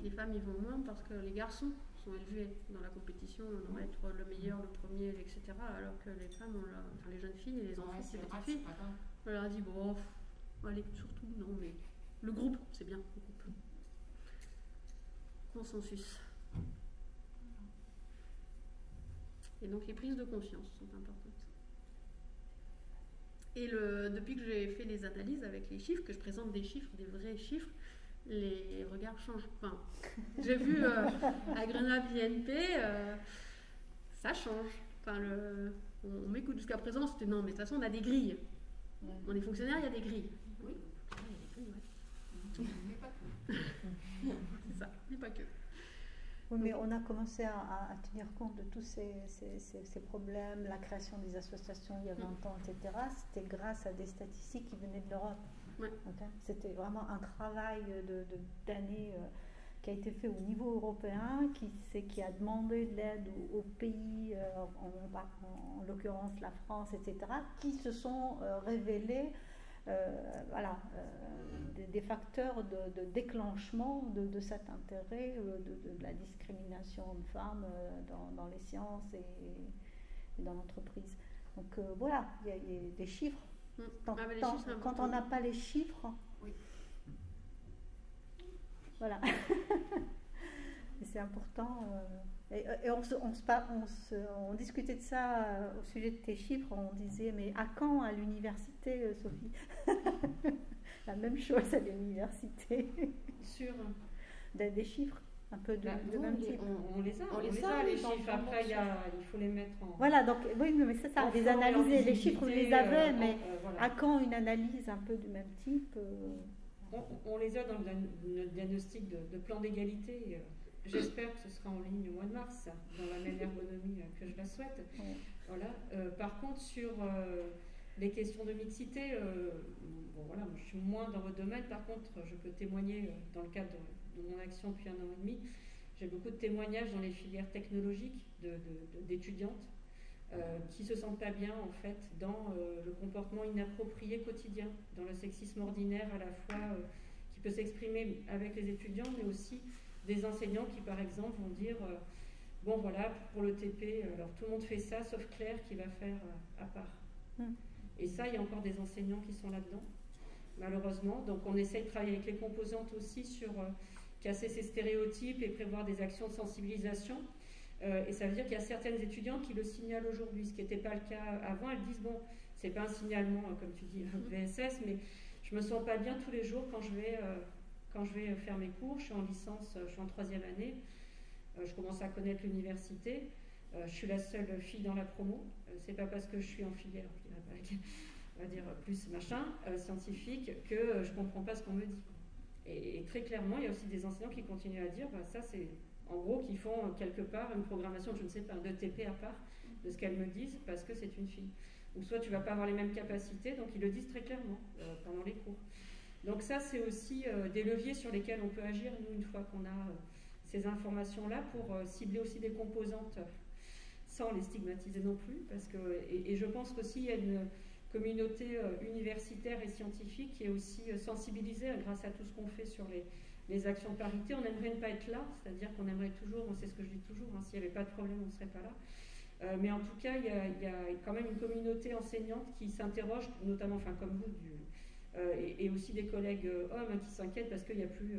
les femmes y vont moins parce que les garçons sont élevés dans la compétition, on doit être le meilleur, le premier, etc. Alors que les femmes, les jeunes filles et les enfants, les petites filles, on leur a dit bon, allez, surtout, non, mais le groupe, c'est bien, le groupe. Consensus. Et donc les prises de conscience sont importantes. Et depuis que j'ai fait les analyses avec les chiffres, que je présente des chiffres, des vrais chiffres, les regards changent. Enfin, j'ai vu à Grenoble INP, ça change. Enfin, on m'écoute jusqu'à présent, c'était non, mais de toute façon, on a des grilles. On est fonctionnaires, il y a des grilles. Oui, il y a des grilles, ouais. Mais pas que. C'est ça, mais pas que. Oui, mais on a commencé à tenir compte de tous ces problèmes, la création des associations il y a 20 ans, etc. C'était grâce à des statistiques qui venaient de l'Europe. Ouais. Okay. C'était vraiment un travail d'années qui a été fait au niveau européen, qui a demandé de l'aide aux pays, en l'occurrence la France, etc., qui se sont révélés des facteurs de déclenchement de cet intérêt de la discrimination homme-femme dans les sciences et dans l'entreprise. Donc voilà, il y a des chiffres. Quand on n'a pas les chiffres, oui. Voilà. Et c'est important. Et on discutait de ça au sujet de tes chiffres. On disait, mais à quand à l'université, Sophie? La même chose à l'université. Sur des chiffres un peu de même type. On les a les chiffres. Après, il faut les mettre en... Voilà, donc oui, mais c'est ça, les analyser. Les chiffres, on les avait, mais voilà. À quand une analyse un peu du même type on les a dans notre diagnostic de plan d'égalité. J'espère que ce sera en ligne au mois de mars, dans la même ergonomie que je la souhaite. Ouais. Voilà. Par contre, sur les questions de mixité, voilà, moi, je suis moins dans votre domaine. Par contre, je peux témoigner dans le cadre de mon action depuis 1 an et demi. J'ai beaucoup de témoignages dans les filières technologiques d'étudiantes qui ne se sentent pas bien en fait dans le comportement inapproprié quotidien, dans le sexisme ordinaire à la fois qui peut s'exprimer avec les étudiants, mais aussi des enseignants qui par exemple vont dire bon voilà, pour le TP, alors tout le monde fait ça sauf Claire qui va faire à part. Et ça, il y a encore des enseignants qui sont là-dedans, malheureusement. Donc on essaye de travailler avec les composantes aussi sur casser ces stéréotypes et prévoir des actions de sensibilisation. Et ça veut dire qu'il y a certaines étudiantes qui le signalent aujourd'hui, ce qui n'était pas le cas avant. Elles disent bon, c'est pas un signalement comme tu dis VSS, mais je me sens pas bien tous les jours quand je vais faire mes cours. Je suis en licence, je suis en 3e année, je commence à connaître l'université. Je suis la seule fille dans la promo. C'est pas parce que je suis en filière, on va dire plus machin scientifique que je comprends pas ce qu'on me dit. Et très clairement, il y a aussi des enseignants qui continuent à dire bah ça c'est en gros, qui font quelque part une programmation, je ne sais pas, de TP à part de ce qu'elles me disent parce que c'est une fille. Ou soit tu ne vas pas avoir les mêmes capacités, donc ils le disent très clairement pendant les cours. Donc ça, c'est aussi des leviers sur lesquels on peut agir, nous, une fois qu'on a ces informations-là, pour cibler aussi des composantes sans les stigmatiser non plus. Parce que, et je pense qu'aussi, il y a une communauté universitaire et scientifique qui est aussi sensibilisée grâce à tout ce qu'on fait sur les actions de parité. On n'aimerait ne pas être là, c'est-à-dire qu'on aimerait toujours, c'est ce que je dis toujours, hein, s'il n'y avait pas de problème, on ne serait pas là. Mais en tout cas, il y a quand même une communauté enseignante qui s'interroge, notamment, enfin comme vous, et aussi des collègues hommes qui s'inquiètent parce qu'il n'y a plus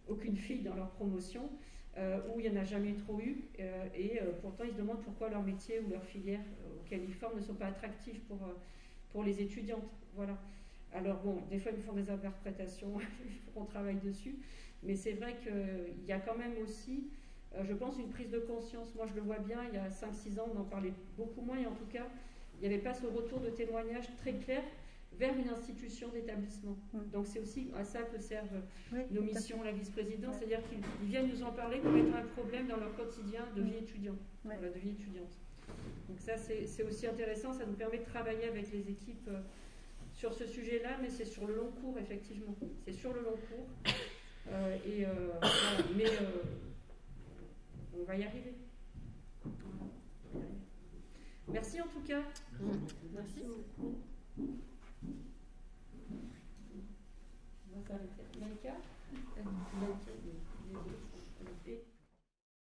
aucune fille dans leur promotion, où il n'y en a jamais trop eu, et pourtant ils se demandent pourquoi leur métier ou leur filière auquel ils forment ne sont pas attractifs pour les étudiantes. Voilà. Alors bon, des fois ils me font des interprétations, il faut qu'on travaille dessus, mais c'est vrai qu'il y a quand même aussi, je pense, une prise de conscience. Moi je le vois bien, il y a 5-6 ans on en parlait beaucoup moins, et en tout cas il n'y avait pas ce retour de témoignage très clair vers une institution d'établissement. Donc c'est aussi à ça que servent nos missions, la vice-présidence, c'est-à-dire qu'ils viennent nous en parler comme étant un problème dans leur quotidien de vie étudiante. Voilà, de vie étudiante. Donc ça c'est aussi intéressant, ça nous permet de travailler avec les équipes sur ce sujet-là, mais c'est sur le long cours, effectivement. C'est sur le long cours. Voilà. Mais on va y arriver. Merci en tout cas. Merci. On va s'arrêter. Malika